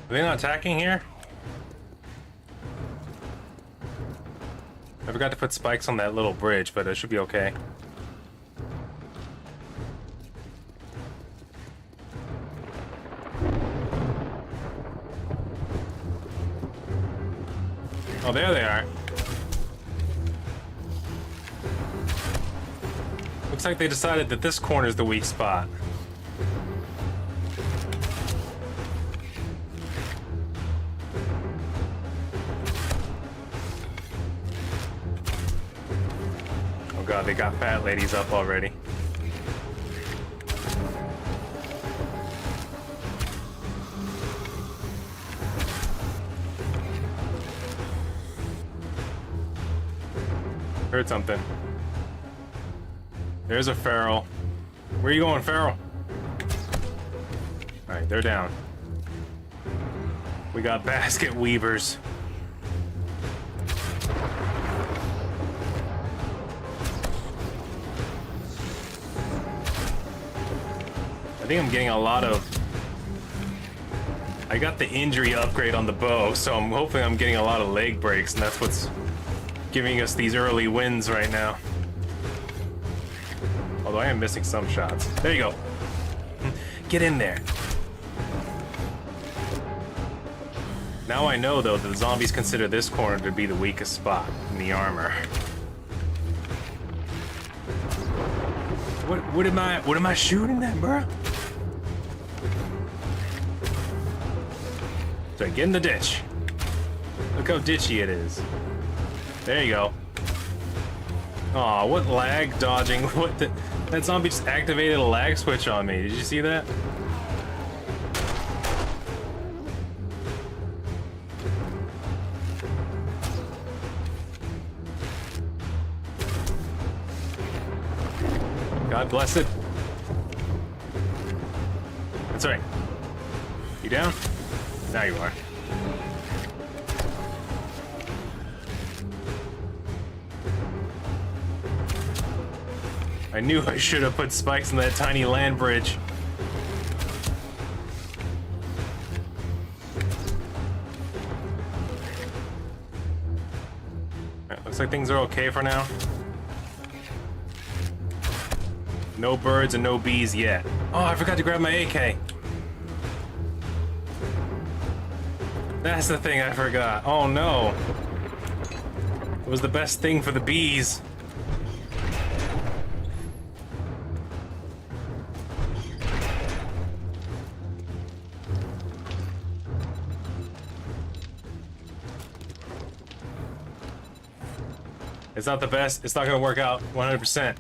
Are they not attacking here? I forgot to put spikes on that little bridge, but it should be okay. Oh, there they are. Looks like they decided that this corner is the weak spot. Oh god, they got fat ladies up already. Heard something. There's a feral. Where are you going, feral? Alright, they're down. We got basket weavers. I think I'm getting a lot of... I got the injury upgrade on the bow, so I'm hoping I'm getting a lot of leg breaks, and that's what's giving us these early wins right now. Although I am missing some shots. There you go. Get in there. Now I know, though, that the zombies consider this corner to be the weakest spot in the armor. What am I shooting at, bro? So get in the ditch. Look how ditchy it is. There you go. Aw, what lag dodging? What the? That zombie just activated a lag switch on me. Did you see that? God bless it. That's right. You down? Now you are. I knew I should have put spikes in that tiny land bridge. Right, looks like things are okay for now. No birds and no bees yet. Oh, I forgot to grab my AK. That's the thing I forgot. Oh no. It was the best thing for the bees. It's not the best. It's not gonna work out 100%.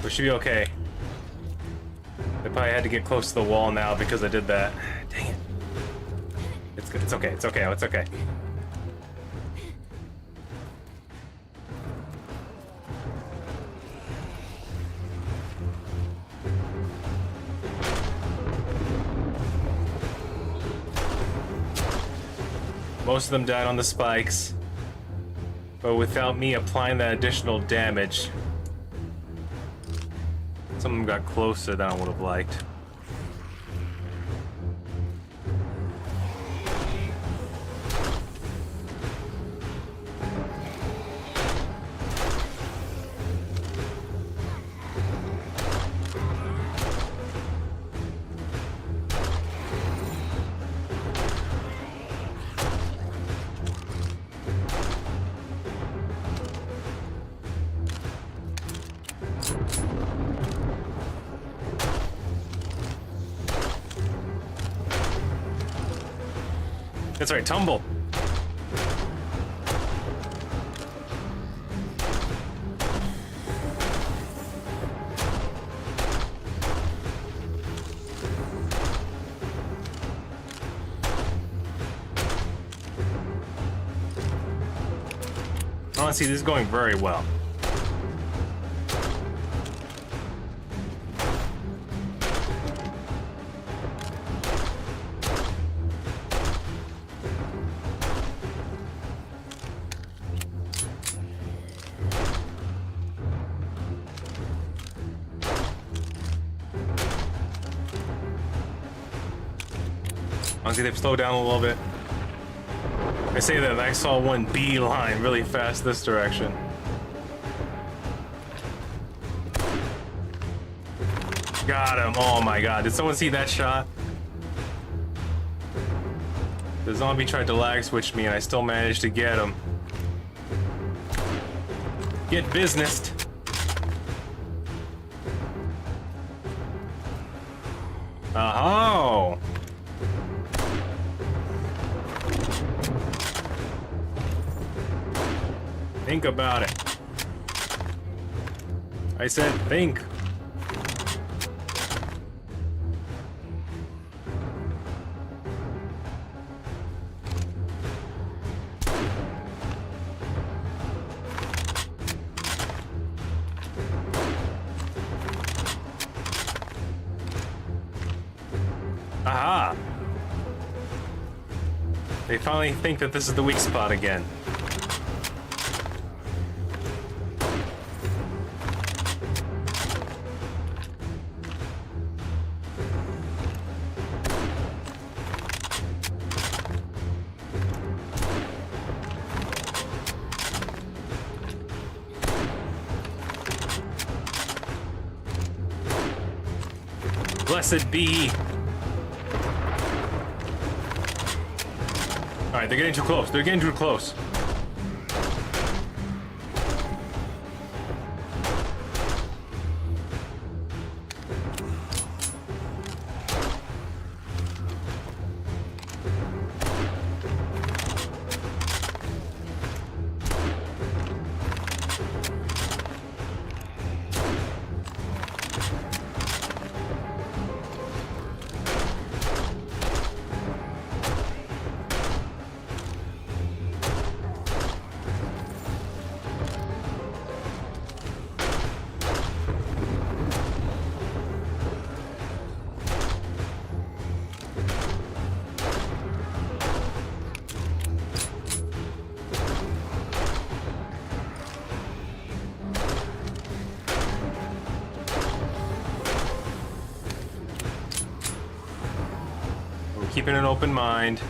We should be okay. They probably had to get close to the wall now because I did that. Dang it. It's good. It's okay. It's okay. It's okay. Most of them died on the spikes. But without me applying that additional damage, some of them got closer than I would have liked. That's right, tumble. Honestly, this is going very well. Honestly, they've slowed down a little bit. I say that I saw one beeline really fast this direction. Got him. Oh my god. Did someone see that shot? The zombie tried to lag switch me and I still managed to get him. Get businessed. Oh. Think about it. I said think. Aha! They finally think that this is the weak spot again. Blessed be. Alright, they're getting too close. They're getting too close. Keeping an open mind.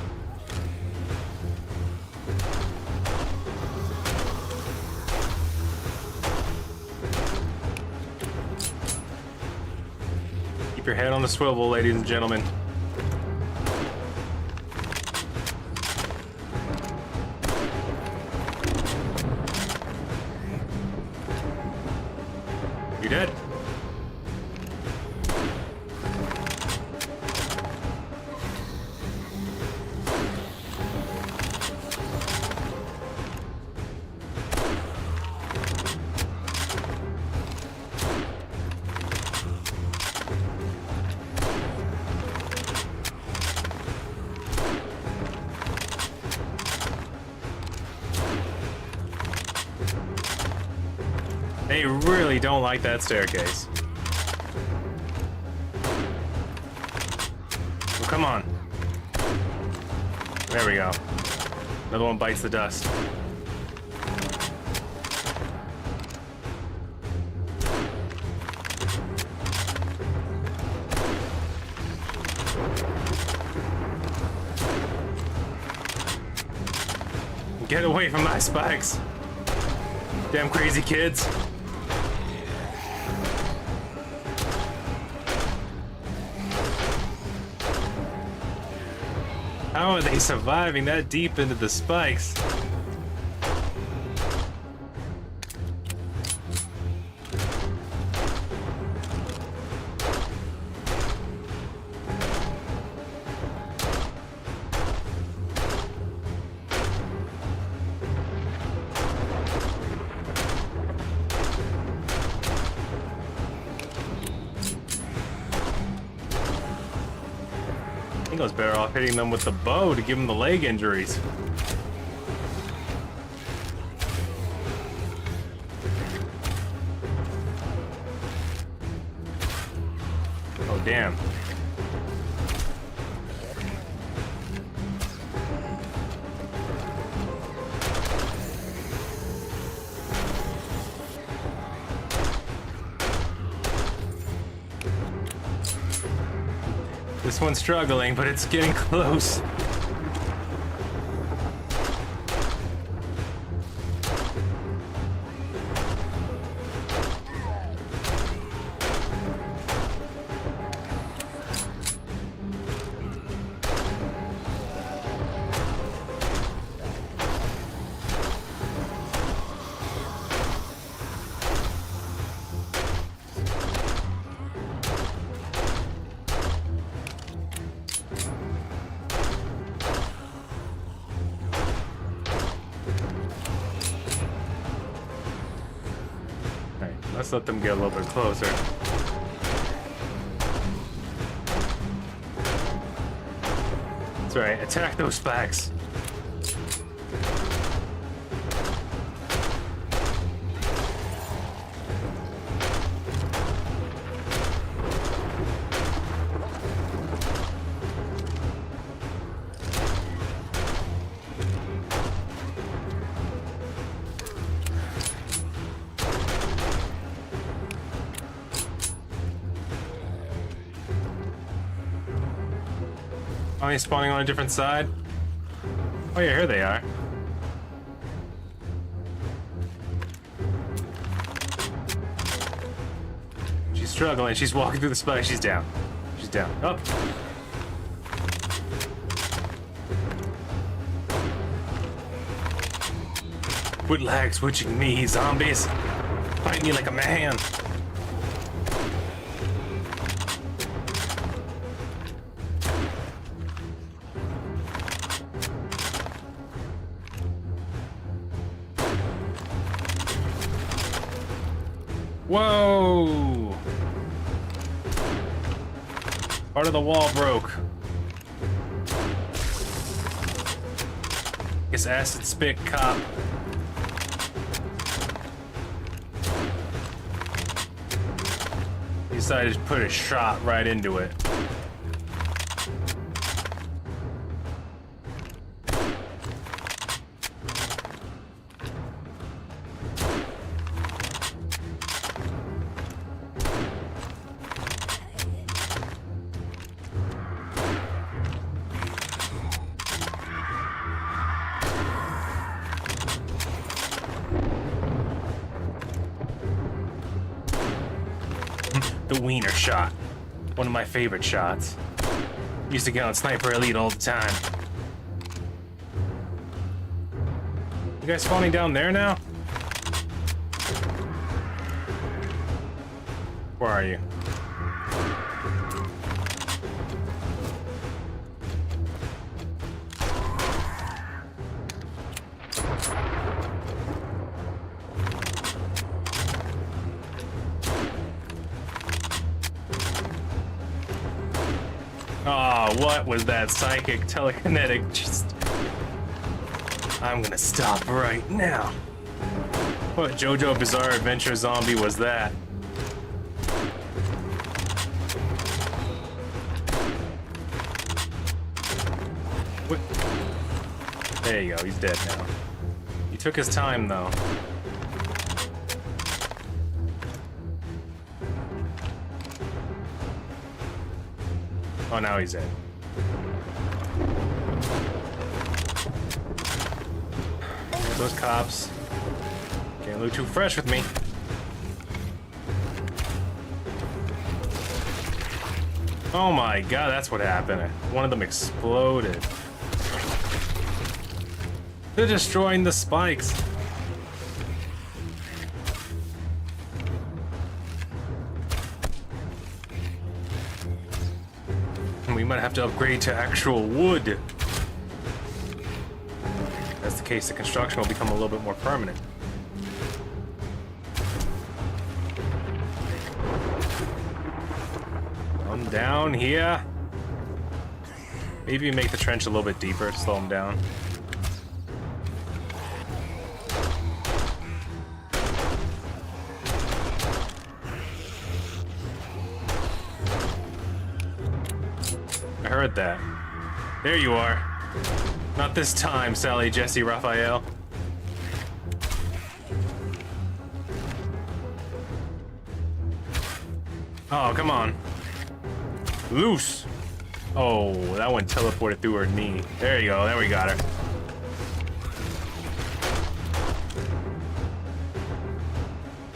Keep your head on the swivel, ladies and gentlemen. You dead? They really don't like that staircase. Well, come on. There we go. Another one bites the dust. Get away from my spikes. Damn crazy kids. How are they surviving that deep into the spikes? think I was better off hitting them with the bow to give them the leg injuries. Oh, damn. This one's struggling, but it's getting close. Let's let them get a little bit closer. That's right, attack those spikes. Are they spawning on a different side? Oh yeah, here they are. She's struggling. She's walking through the spike. She's down. She's down. Oh. Quit lag switching me, zombies. Fight me like a man. Whoa! Part of the wall broke. Guess acid spit cop. He decided to put a shot right into it. The wiener shot. One of my favorite shots. Used to get on Sniper Elite all the time. You guys spawning down there now? Where are you? Oh, what was that psychic telekinetic? Just... I'm gonna stop right now. What JoJo Bizarre Adventure zombie was that? What? There you go, he's dead now. He took his time though. Oh, now he's in. Those cops. Can't look too fresh with me. Oh my god, that's what happened. One of them exploded. They're destroying the spikes. We might have to upgrade to actual wood. If that's the case, the construction will become a little bit more permanent. Come down here. Maybe make the trench a little bit deeper to slow them down. I heard that. There you are. Not this time, Sally Jesse Raphael. Oh, come on. Loose. Oh, that one teleported through her knee. There you go. There we got her.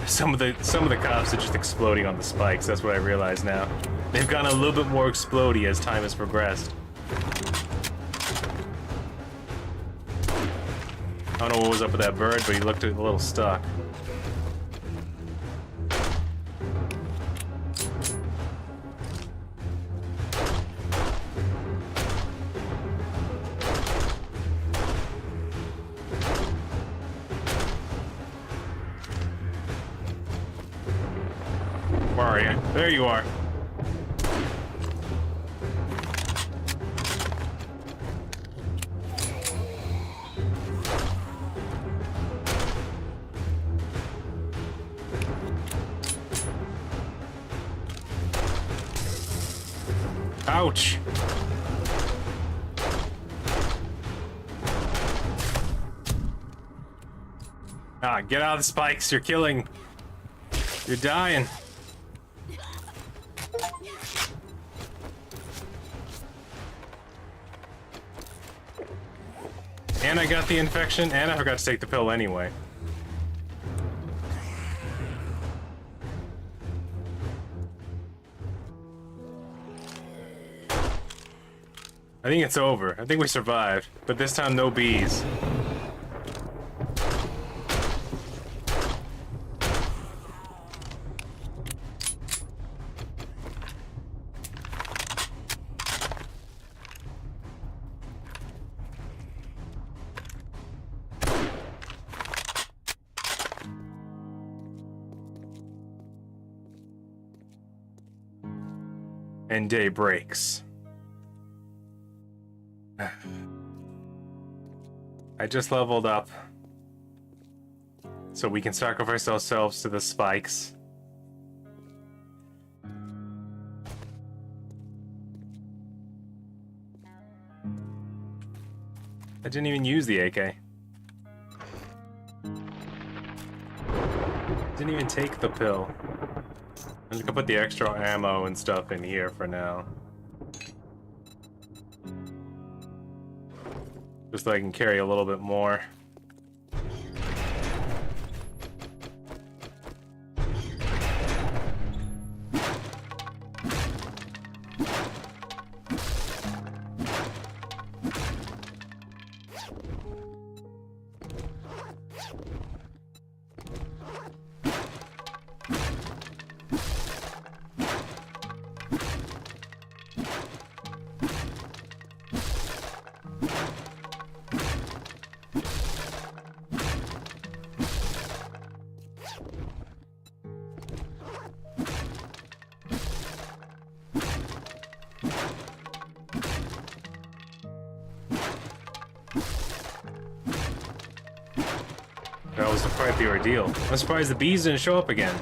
Some of the cops are just exploding on the spikes. That's what I realize now. They've gotten a little bit more explodey as time has progressed. I don't know what was up with that bird, but he looked a little stuck. Where are you? There you are. Ouch! Ah, get out of the spikes, you're killing. You're dying. And I got the infection, and I forgot to take the pill anyway. I think it's over. I think we survived, but this time no bees. And day breaks. I just leveled up so we can sacrifice ourselves to the spikes. I didn't even use the AK. Didn't even take the pill. I'm just gonna put the extra ammo and stuff in here for now. Just so I can carry a little bit more. That was quite the ordeal. I'm surprised the bees didn't show up again.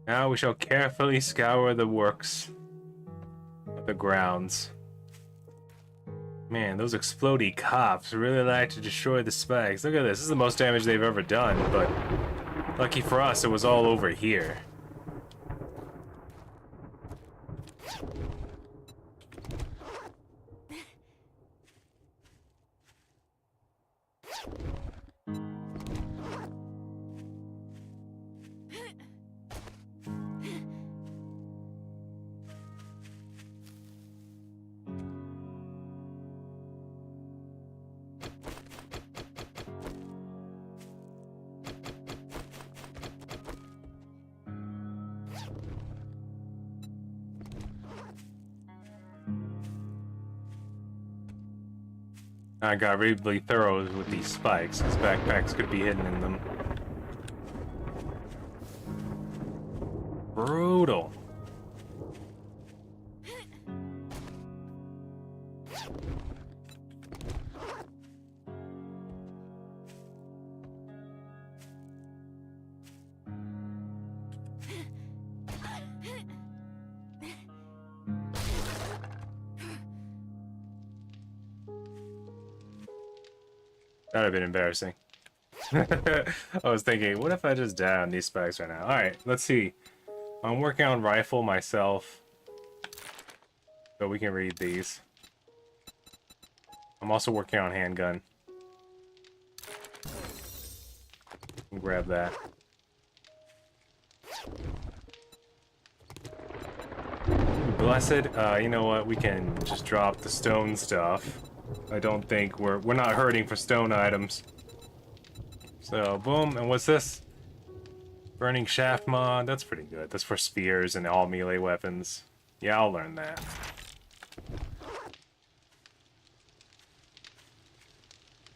Now we shall carefully scour the works of the grounds. Man, those explodey cops really like to destroy the spikes. Look at this. This is the most damage they've ever done, but lucky for us, it was all over here. I got really thorough with these spikes, because backpacks could be hidden in them. Brutal. That would have been embarrassing. I was thinking, what if I just die on these spikes right now? Alright, let's see. I'm working on rifle myself, so we can read these. I'm also working on handgun. Grab that. Blessed, you know what? We can just drop the stone stuff. I don't think we're not hurting for stone items. So boom, and what's this? Burning shaft mod. That's pretty good. That's for spears and all melee weapons. Yeah, I'll learn that.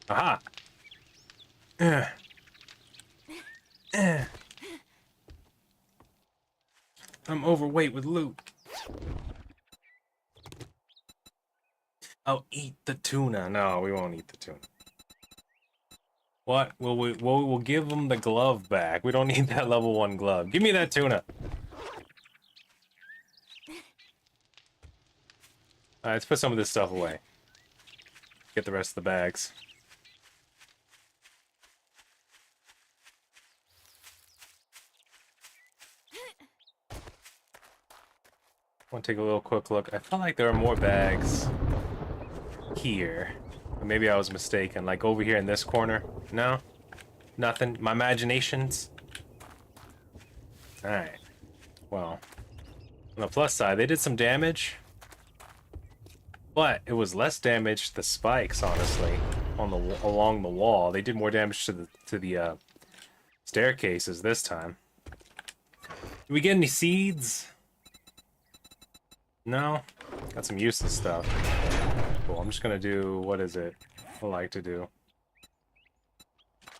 Aha! I'm overweight with loot. I'll eat the tuna. No, we won't eat the tuna. What? We'll give them the glove back. We don't need that level 1 glove. Give me that tuna. Alright, let's put some of this stuff away. Get the rest of the bags. I want to take a little quick look. I felt like there are more bags here. Maybe I was mistaken. Like over here in this corner. No? Nothing? My imaginations? Alright. Well. On the plus side, they did some damage. But it was less damage to the spikes, honestly. On the along the wall. They did more damage to the staircases this time. Did we get any seeds? No? Got some useless stuff. Cool, I'm just gonna do, what is it I like to do?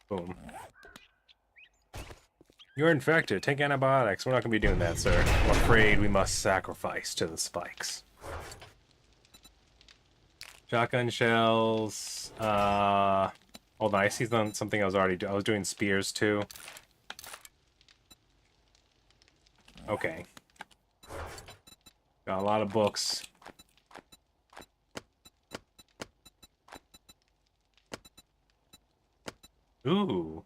Boom. You're infected, take antibiotics. We're not gonna be doing that, sir. I'm afraid we must sacrifice to the spikes. Shotgun shells, hold on, I see something I was doing spears too. Okay. Got a lot of books. Ooh.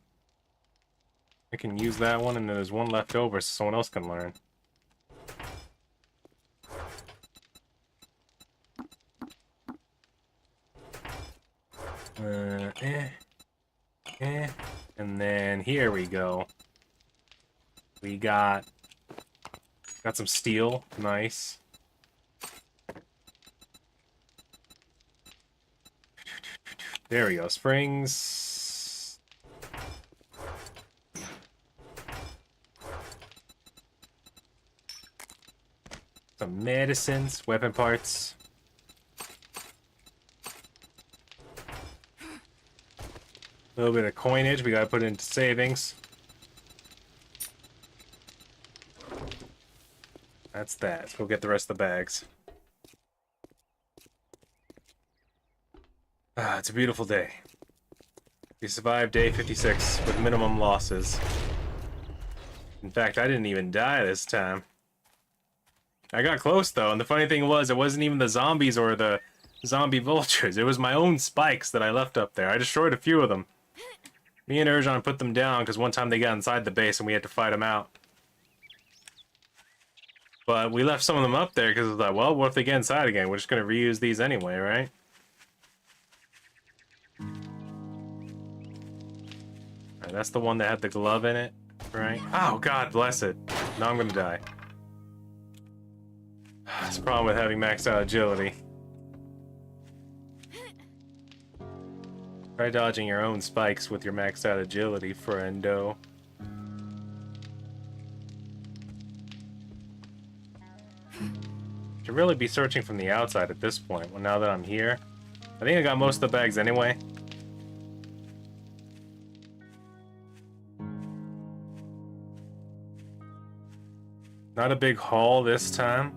I can use that one, and there's one left over so someone else can learn. And then here we go. We got some steel. Nice. There we go. Springs. Some medicines, weapon parts. A little bit of coinage we gotta put into savings. That's that. Let's go get the rest of the bags. Ah, it's a beautiful day. We survived day 56 with minimum losses. In fact, I didn't even die this time. I got close though, and the funny thing was, it wasn't even the zombies or the zombie vultures. It was my own spikes that I left up there. I destroyed a few of them. Me and Urjan put them down because one time they got inside the base and we had to fight them out. But we left some of them up there because it was like, well, what if they get inside again? We're just going to reuse these anyway, right? Alright, that's the one that had the glove in it, right? Oh, God bless it. Now I'm going to die. That's the problem with having maxed out agility. Try dodging your own spikes with your maxed out agility, friendo. Should really be searching from the outside at this point. Well, now that I'm here, I think I got most of the bags anyway. Not a big haul this time.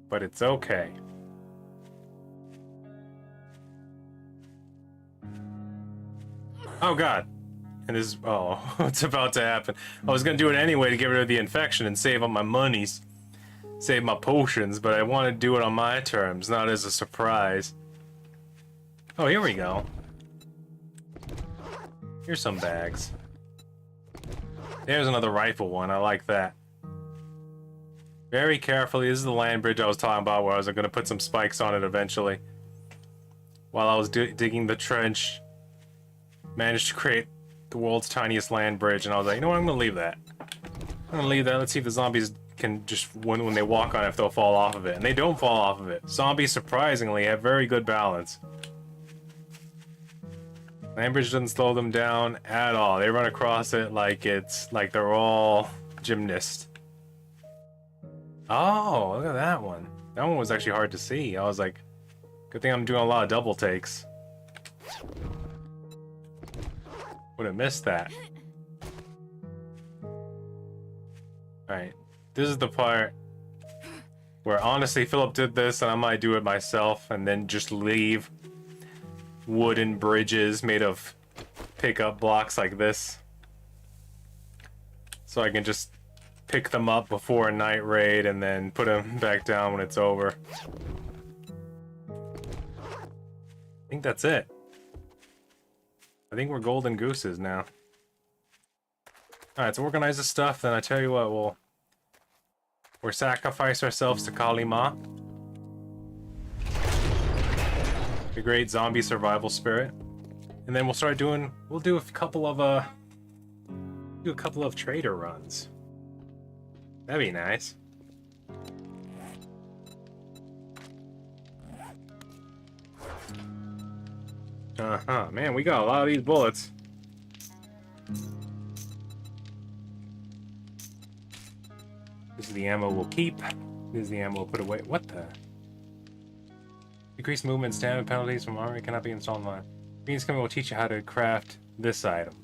But it's okay. Oh god. And this is, oh, what's about to happen? I was gonna do it anyway to get rid of the infection and save up my monies. Save my potions, but I want to do it on my terms, not as a surprise. Oh, here we go. Here's some bags. There's another rifle one, I like that. Very carefully, this is the land bridge I was talking about where I was gonna put some spikes on it eventually. While I was digging the trench, managed to create the world's tiniest land bridge, and I was like, you know what, I'm gonna leave that. I'm gonna leave that, let's see if the zombies can just, when they walk on it, if they'll fall off of it. And they don't fall off of it. Zombies, surprisingly, have very good balance. Land bridge doesn't slow them down at all. They run across it like it's, like they're all gymnasts. Oh, look at that one. That one was actually hard to see. I was like, good thing I'm doing a lot of double takes. Would have missed that. Alright. This is the part where honestly Philip did this and I might do it myself and then just leave wooden bridges made of pickup blocks like this. So I can just pick them up before a night raid and then put them back down when it's over. I think that's it. I think we're golden gooses now. Alright, so organize the stuff, then I tell you what, we'll sacrifice ourselves to Kali Ma. The great zombie survival spirit. And then we'll start doing, we'll do a couple of trader runs. That'd be nice. Uh-huh, man, we got a lot of these bullets. This is the ammo we'll keep. This is the ammo we'll put away. What the? Decreased movement stamina penalties from armor cannot be installed online. Green Scummy will teach you how to craft this item.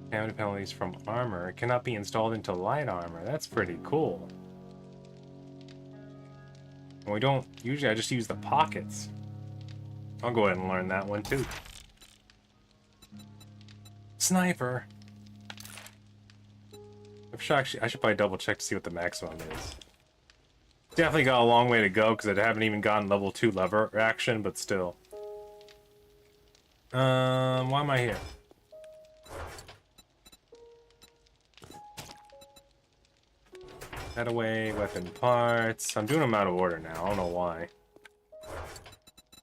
Stamina penalties from armor cannot be installed into light armor. That's pretty cool. And we don't, usually I just use the pockets. I'll go ahead and learn that one too. Sniper! I should probably double check to see what the maximum is. Definitely got a long way to go because I haven't even gotten level 2 lever action, but still. Why am I here? Head away, weapon parts. I'm doing them out of order now. I don't know why. I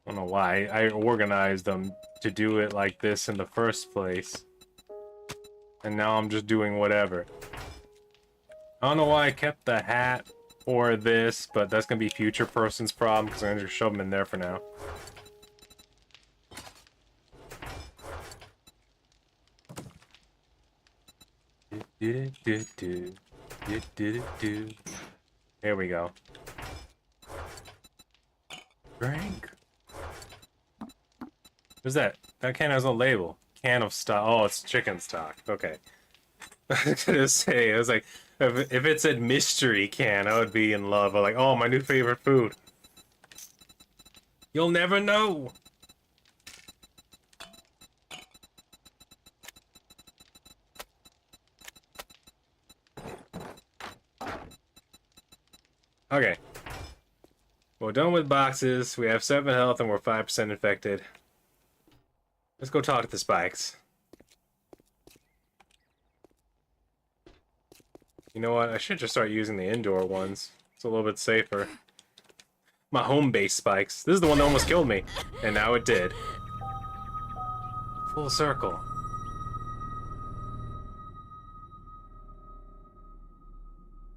don't know why. I organized them to do it like this in the first place. And now I'm just doing whatever. I don't know why I kept the hat or this, but that's gonna be future person's problem because I'm gonna just shove them in there for now. Here we go. Drink. What's that? That can has no label. Can of stock. Oh, it's chicken stock. Okay. I was gonna say, I was like, if it said mystery can, I would be in love. I'm like, oh, my new favorite food. You'll never know. Okay. We're done with boxes. We have 7 health and we're 5% infected. Let's go talk to the spikes. You know what? I should just start using the indoor ones. It's a little bit safer. My home base spikes. This is the one that almost killed me. And now it did. Full circle.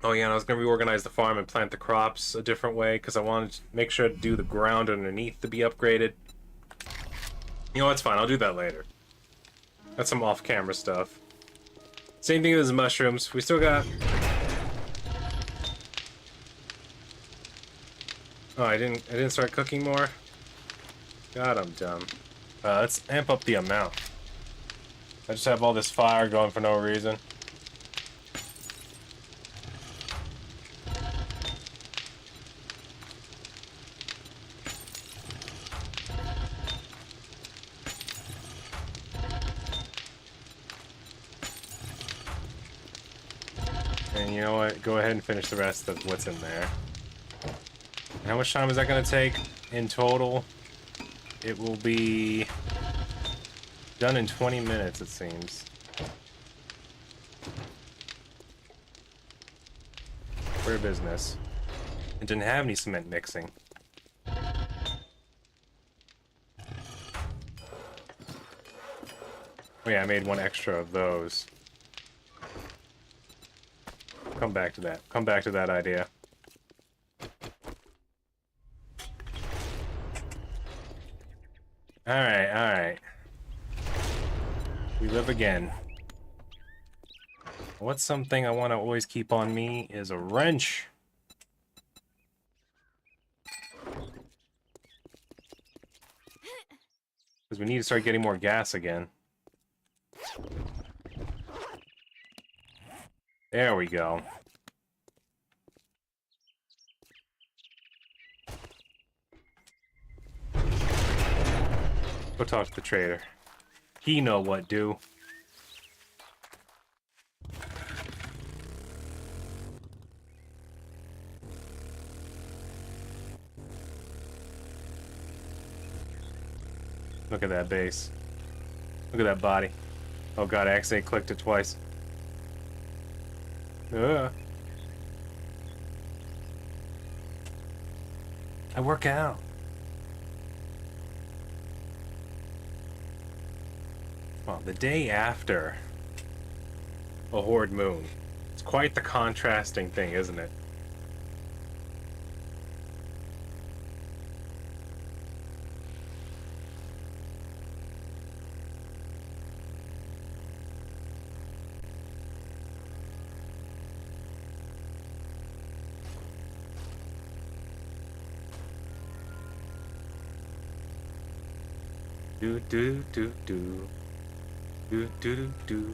Oh yeah, and I was going to reorganize the farm and plant the crops a different way because I wanted to make sure to do the ground underneath to be upgraded. You know what? It's fine. I'll do that later. That's some off-camera stuff. Same thing as mushrooms. We still got... Oh, I didn't start cooking more? God, I'm dumb. Let's amp up the amount. I just have all this fire going for no reason. And you know what? Go ahead and finish the rest of what's in there. And how much time is that going to take in total? It will be done in 20 minutes, it seems. For business. It didn't have any cement mixing. Oh yeah, I made one extra of those. Come back to that. Come back to that idea. Alright, alright. We live again. What's something I want to always keep on me is a wrench. Because we need to start getting more gas again. There we go. Go talk to the trader. He know what do. Look at that base. Look at that body. Oh god, I accidentally clicked it twice. Ugh. I work out. Well, the day after a horde moon. It's quite the contrasting thing, isn't it? Do do do do do do do do.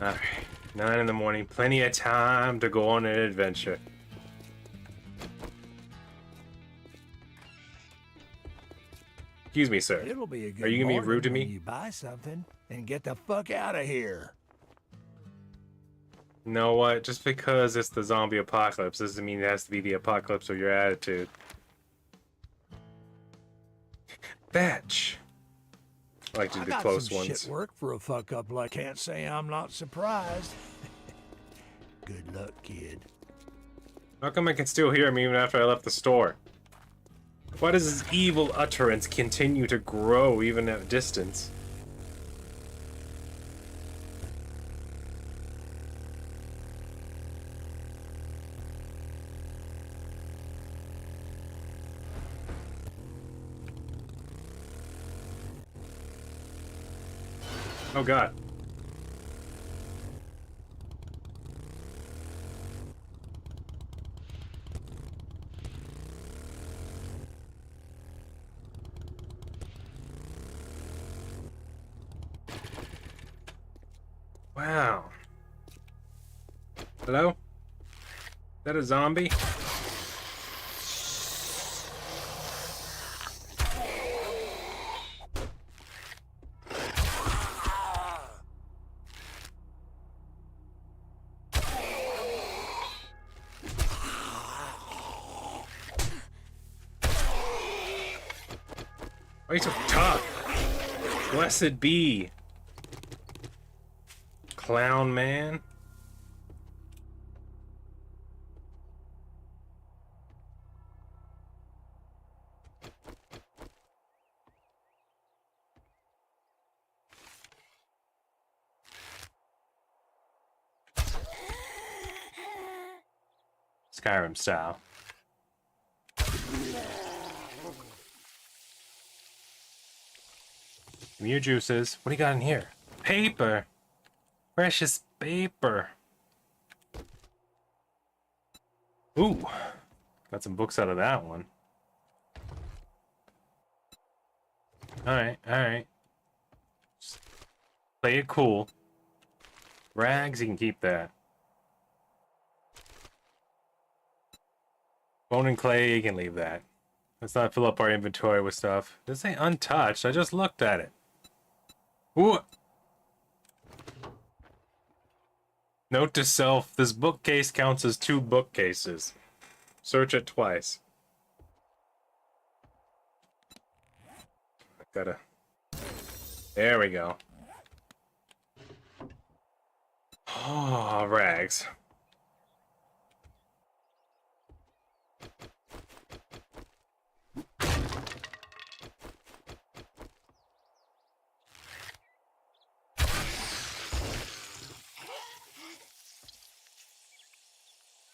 Alright, 9 in the morning, plenty of time to go on an adventure. Excuse me, sir. It'll be a good Are you gonna be rude to morning me? when you buy something and get the fuck out of here. You know what? Just because it's the zombie apocalypse doesn't mean it has to be the apocalypse of your attitude. Fetch. I like to do the got close some ones. shit work for a fuck up like can't say I'm not surprised. Good luck, kid. How come I can still hear him even after I left the store? Why does his evil utterance continue to grow even at a distance? Oh god. Wow. Hello? Is that a zombie? Why are you so tough? Blessed be. Clown man. Skyrim style. me your juices. What do you got in here? Paper. Precious paper. Ooh. Got some books out of that one. Alright, alright. Play it cool. Rags, you can keep that. Bone and clay, you can leave that. Let's not fill up our inventory with stuff. This ain't untouched. I just looked at it. Ooh. Note to self, this bookcase counts as 2 bookcases. Search it twice. I gotta... There we go. Oh, rags.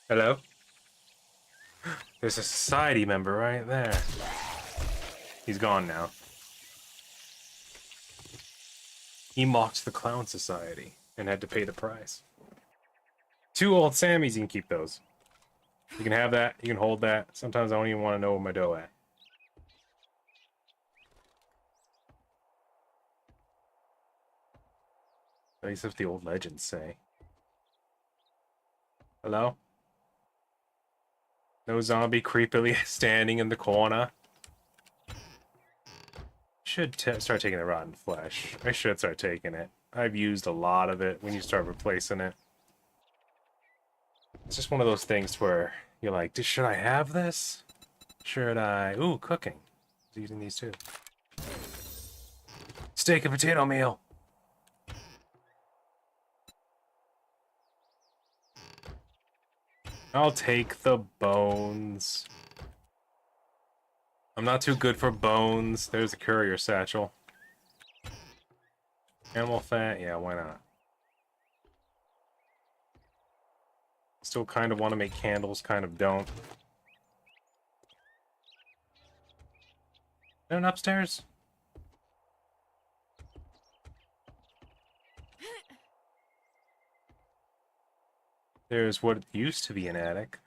Hello? There's a society member right there. He's gone now. He mocked the Clown Society and had to pay the price. 2 old Sammys, you can keep those. You can have that, you can hold that. Sometimes I don't even want to know where my dough at. At least if the old legends say. Hello? No zombie creepily standing in the corner. Should start taking the rotten flesh. I should start taking it. I've used a lot of it when you start replacing it. It's just one of those things where you're like, should I have this? Should I... Ooh, cooking. I was using these too. Steak and potato meal. I'll take the bones. I'm not too good for bones. There's a courier satchel. Animal fat? Yeah, why not? Still kind of want to make candles, kind of don't. Anyone upstairs? There's what used to be an attic.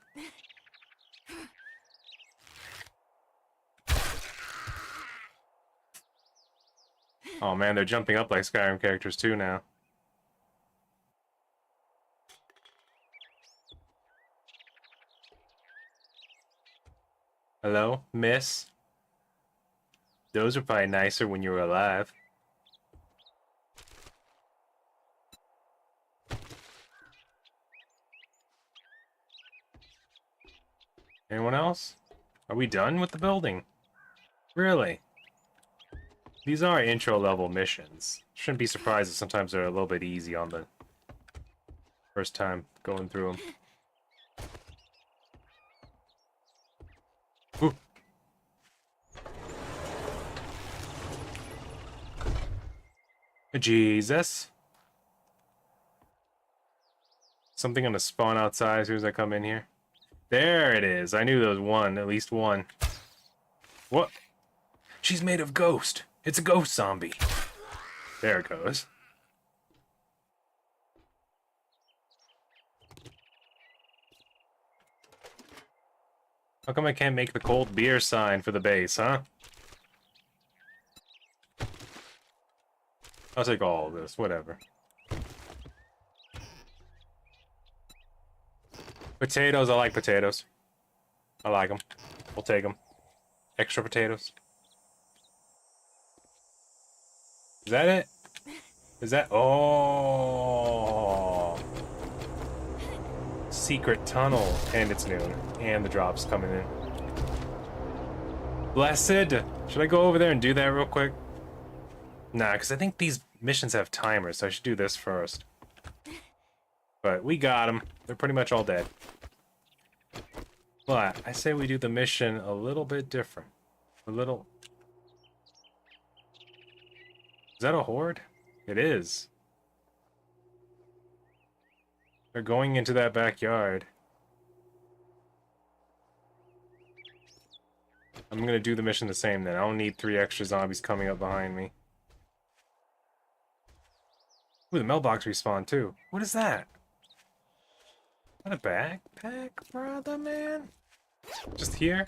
Oh man, they're jumping up like Skyrim characters too now. Hello, miss? Those are probably nicer when you were alive. Anyone else? Are we done with the building? Really? These are intro level missions. Shouldn't be surprised that sometimes they're a little bit easy on the first time going through them. Ooh. Jesus. Something gonna spawn outside as soon as I come in here. There it is. I knew there was one, at least one. What? She's made of ghost. It's a ghost zombie. There it goes. How come I can't make the cold beer sign for the base, huh? I'll take all of this, whatever. Potatoes, I like potatoes. I like them. We'll take them. Extra potatoes. Is that it? Is that... Oh! Secret tunnel. And it's noon. And the drop's coming in. Blessed! Should I go over there and do that real quick? Nah, because I think these missions have timers, so I should do this first. But we got them. They're pretty much all dead. But I say we do the mission a little bit different. A little... Is that a horde? It is. They're going into that backyard. I'm gonna do the mission the same then. I don't need 3 extra zombies coming up behind me. Ooh, the mailbox respawned too. What is that? Is that a backpack, brother, man? Just here?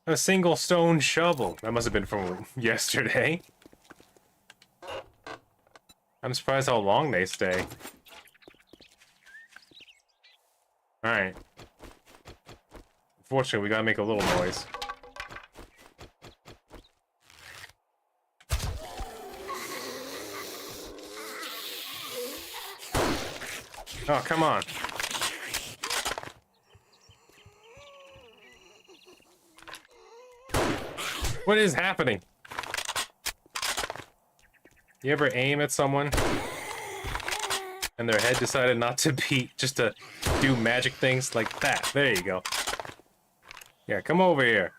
A single stone shovel. That must have been from yesterday. I'm surprised how long they stay. Alright. Unfortunately, we gotta make a little noise. Oh, come on. What is happening? You ever aim at someone and their head decided not to beat, just to do magic things like that? There you go. Yeah, come over here.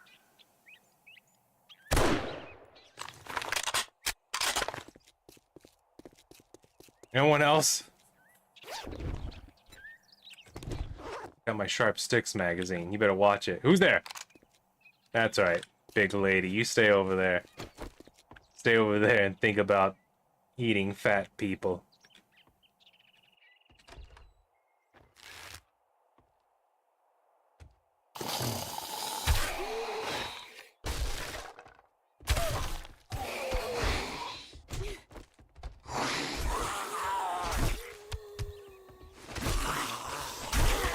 No one else? Got my Sharp Sticks magazine. You better watch it. Who's there? That's right, big lady. You stay over there. Stay over there and think about eating fat people.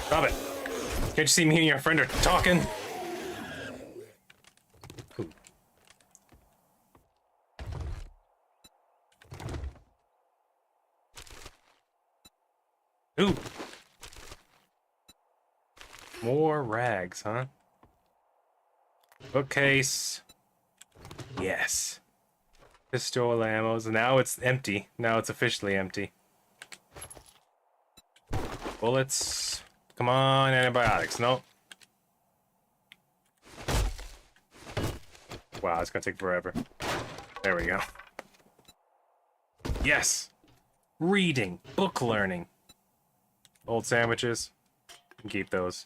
Stop it. Can't you see me and your friend are talking? Ooh. More rags, huh? Bookcase. Yes. Pistol ammos. Now it's empty. Now it's officially empty. Bullets. Come on, antibiotics. Nope. Wow, it's gonna take forever. There we go. Yes! Reading. Book learning. Old sandwiches. You can keep those.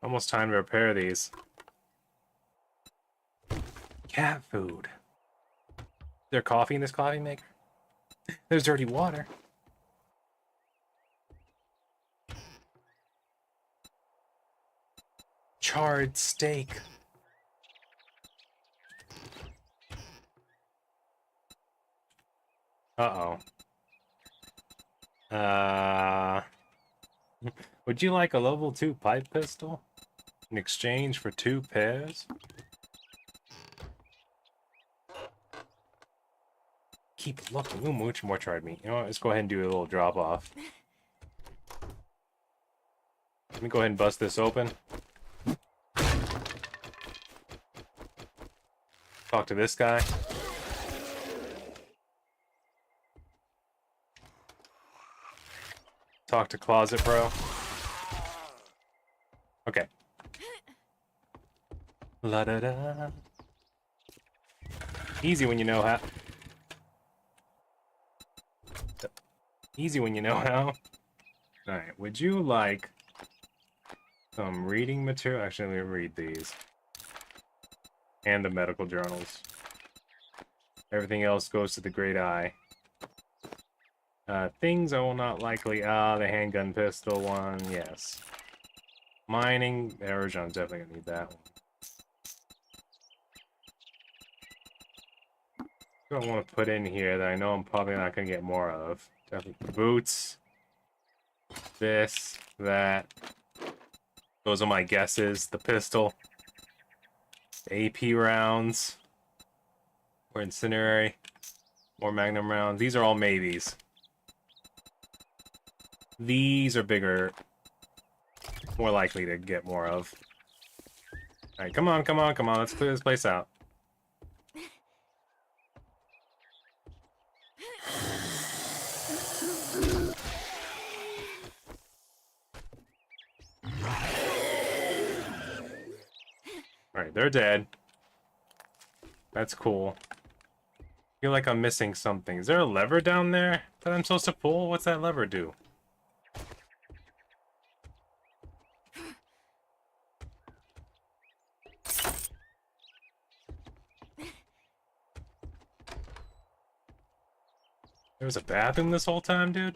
Almost time to repair these. Cat food. Is there coffee in this coffee maker? There's dirty water. Charred steak. Uh-oh. Would you like a level 2 pipe pistol? In exchange for 2 pairs? Keep looking. Ooh, much more charred meat. You know what? Let's go ahead and do a little drop off. Let me go ahead and bust this open. Talk to this guy. Talk to Closet Bro. Okay. La da da. Easy when you know how. Easy when you know how. Alright, would you like some reading material? Actually, let me read these. And the medical journals. Everything else goes to the Great Eye. Things I will not likely... the handgun pistol one, yes. Mining, Aerojon's definitely gonna need that one. What do I want to put in here that I know I'm probably not gonna get more of? Definitely boots. This, that. Those are my guesses. The pistol. The AP rounds. More incendiary. More magnum rounds. These are all maybes. These are bigger. More likely to get more of. Alright, come on, come on, come on. Let's clear this place out. Alright, they're dead. That's cool. I feel like I'm missing something. Is there a lever down there that I'm supposed to pull? What's that lever do? There was a bathroom this whole time, dude?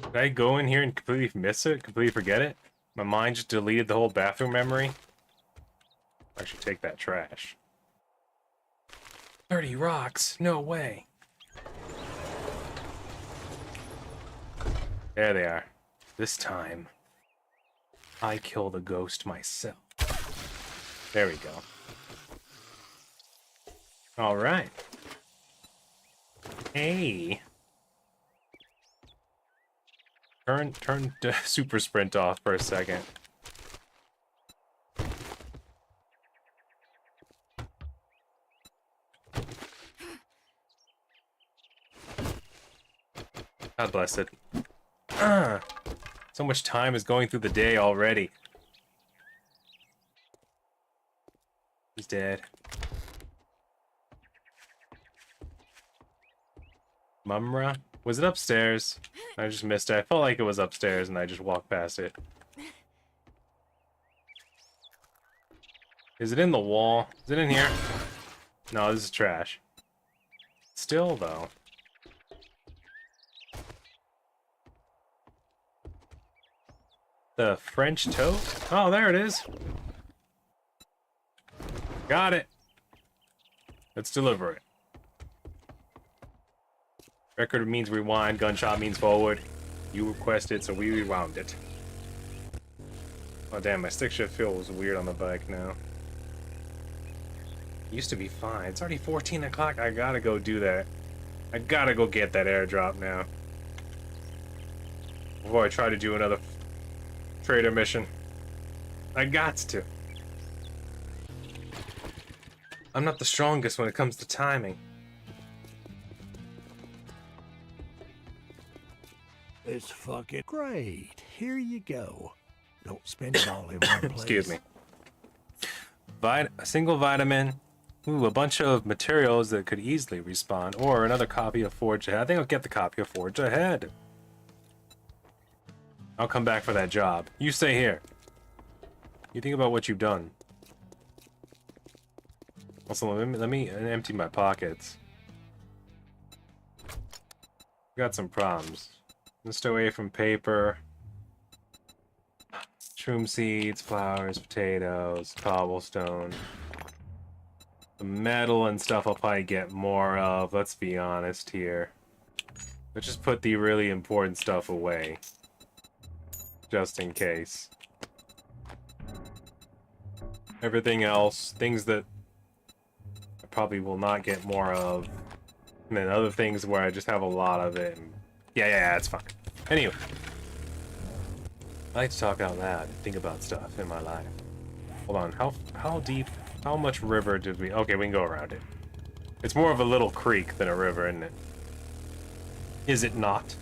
Did I go in here and completely miss it? Completely forget it? My mind just deleted the whole bathroom memory? I should take that trash. 30 rocks? No way. There they are. This time, I kill the ghost myself. There we go. Alright. Hey. Turn super sprint off for a second. God bless it. So much time is going through the day already. He's dead. Mumra? Was it upstairs? I just missed it. I felt like it was upstairs and I just walked past it. Is it in the wall? Is it in here? No, this is trash. Still, though. The French toast? Oh, there it is. Got it. Let's deliver it. Record means rewind, gunshot means forward. You requested, so we rewound it. Oh damn, my stick shift feels weird on the bike now. Used to be fine. It's already 14 o'clock. I gotta go do that. I gotta go get that airdrop now. Before I try to do another trader mission. I gots to. I'm not the strongest when it comes to timing. It's fucking great. Here you go. Don't spend it all in one place. Excuse me. A single vitamin. Ooh, a bunch of materials that could easily respawn. Or another copy of Forge Ahead. I think I'll get the copy of Forge Ahead. I'll come back for that job. You stay here. You think about what you've done. Also, let me empty my pockets. Got some problems. Let's stay away from paper. Shroom seeds, flowers, potatoes, cobblestone. The metal and stuff I'll probably get more of, let's be honest here. Let's just put the really important stuff away. Just in case. Everything else, things that I probably will not get more of. And then other things where I just have a lot of it. And yeah, it's fine. Anyway. I like to talk out loud and think about stuff in my life. Hold on, how deep, how much river did we... Okay, we can go around it. It's more of a little creek than a river, isn't it? Is it not?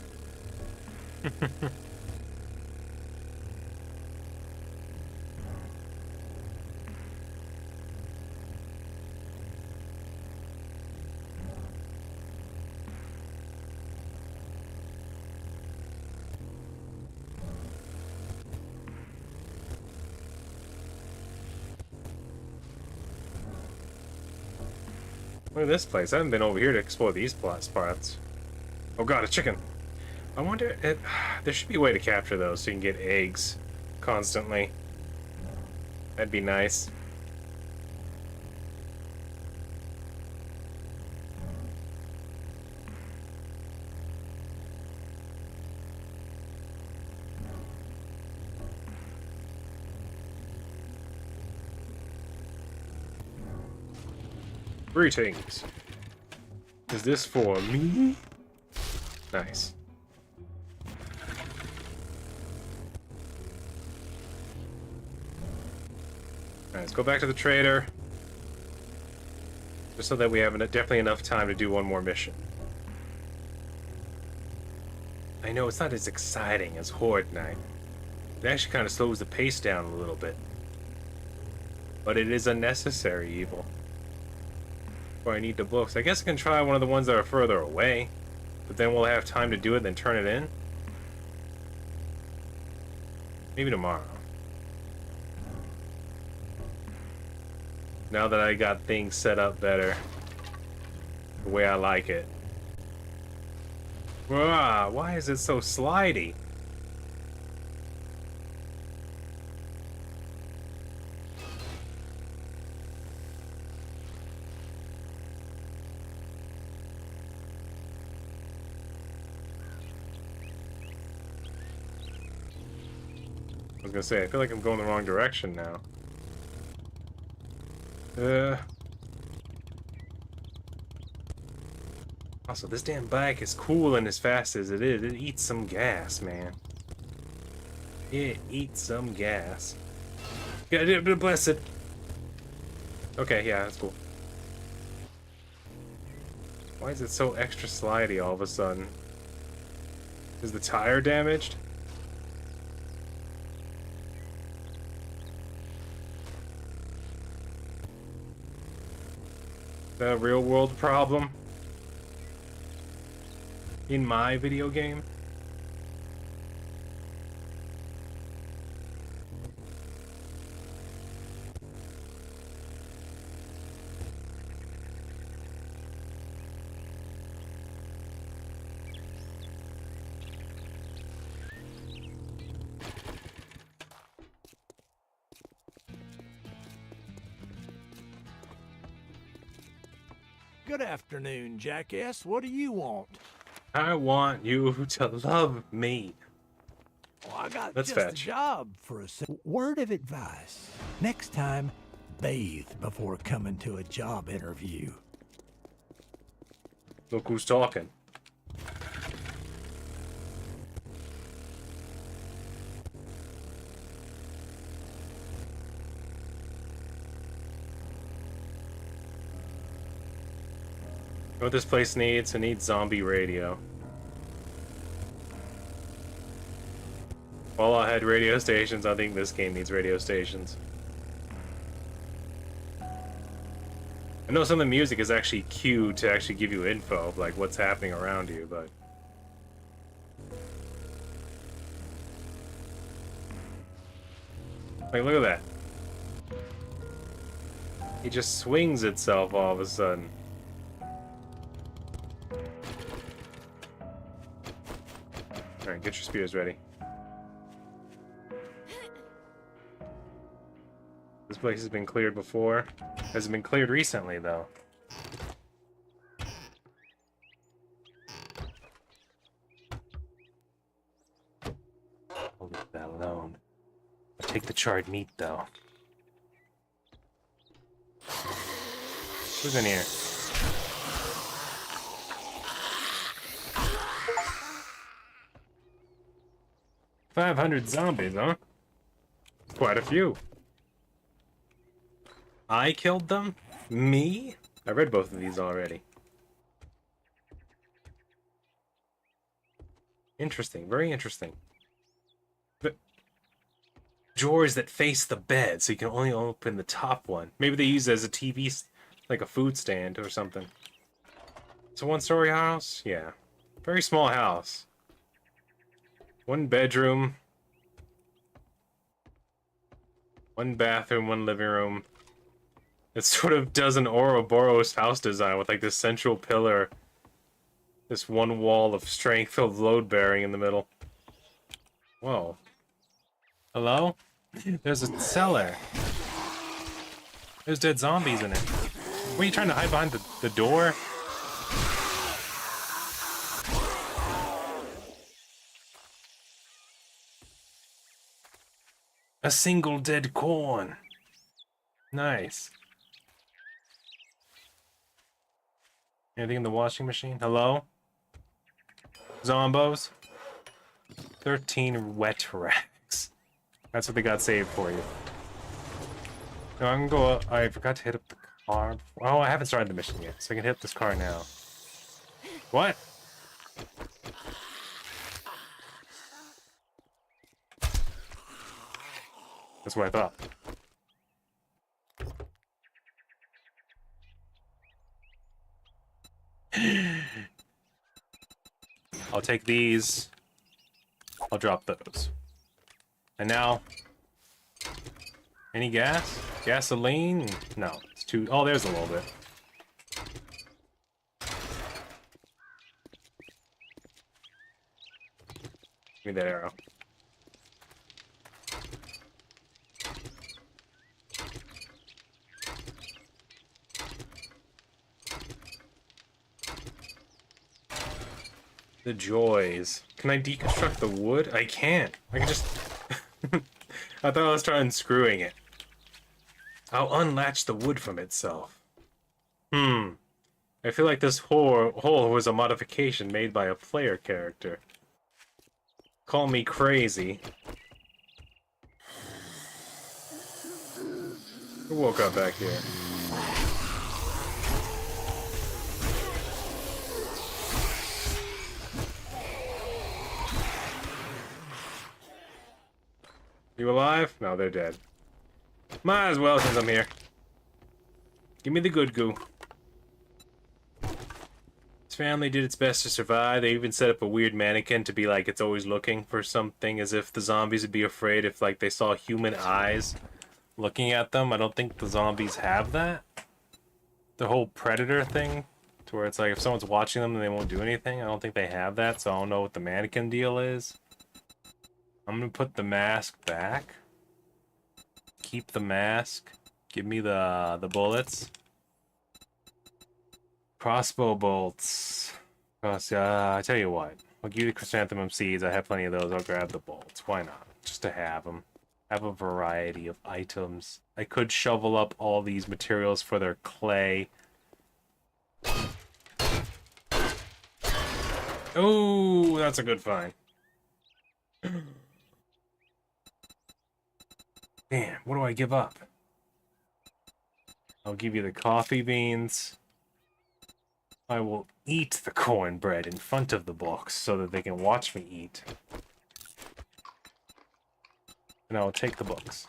Look at this place. I haven't been over here to explore these spots. Oh god, a chicken. I wonder if... There should be a way to capture those so you can get eggs constantly. That'd be nice. Greetings. Is this for me? Nice. Alright, let's go back to the trader. Just so that we have definitely enough time to do one more mission. I know it's not as exciting as Horde Night. It actually kind of slows the pace down a little bit. But it is a necessary evil. Where I need the books. I guess I can try one of the ones that are further away, but then we'll have time to do it and then turn it in. Maybe tomorrow. Now that I got things set up better, the way I like it. Why is it so slidey? I was gonna say, I feel like I'm going the wrong direction now. Also, this damn bike is cool and as fast as it is, it eats some gas, man. It eats some gas. Yeah, bless it. Okay, yeah, that's cool. Why is it so extra slidey all of a sudden? Is the tire damaged? Is that a real world problem? In my video game? Good afternoon, jackass. What do you want? I want you to love me. Well, I got Let's just a fetch. job for a word of advice. Next time, bathe before coming to a job interview. Look who's talking. What this place needs? It needs zombie radio. Fallout had radio stations. I think this game needs radio stations. I know some of the music is actually cued to actually give you info of like what's happening around you, but like look at that. It just swings itself all of a sudden. Alright, get your spears ready. This place has been cleared before. Has it been cleared recently, though? I'll leave that alone. I'll take the charred meat, though. Who's in here? $500 zombies, huh? Quite a few. I killed them? Me? I read both of these already. Interesting, very interesting. But drawers that face the bed, so you can only open the top one. Maybe they use it as a TV, like a food stand or something. It's a one-story house? Yeah. Very small house. One bedroom. One bathroom, one living room. It sort of does an Ouroboros house design with like this central pillar. This one wall of strength-filled load-bearing in the middle. Whoa. Hello? There's a cellar. There's dead zombies in it. What are you trying to hide behind the door? A single dead corn. Nice. Anything in the washing machine? Hello? Zombos? 13 wet racks. That's what they got saved for you. No, I'm gonna go. I forgot to hit up the car. Oh, I haven't started the mission yet, so I can hit this car now. What? That's what I thought. I'll take these. I'll drop those. And now... Any gas? Gasoline? No. It's too... Oh, there's a little bit. Give me that arrow. The joys. Can I deconstruct the wood? I can't. I can just... I thought I was trying unscrewing it. I'll unlatch the wood from itself. I feel like this hole was a modification made by a player character. Call me crazy. Who woke up back here? You alive? No, they're dead. Might as well since I'm here. Give me the good goo. His family did its best to survive. They even set up a weird mannequin to be like it's always looking for something, as if the zombies would be afraid if like they saw human eyes looking at them. I don't think the zombies have that. The whole predator thing, to where it's like if someone's watching them, then they won't do anything. I don't think they have that, so I don't know what the mannequin deal is. I'm gonna put the mask back. Keep the mask. Give me the bullets. Crossbow bolts. I tell you what. I'll give you the chrysanthemum seeds. I have plenty of those. I'll grab the bolts. Why not? Just to have them. Have a variety of items. I could shovel up all these materials for their clay. Oh, that's a good find. Man, what do I give up? I'll give you the coffee beans. I will eat the cornbread in front of the box so that they can watch me eat. And I will take the books.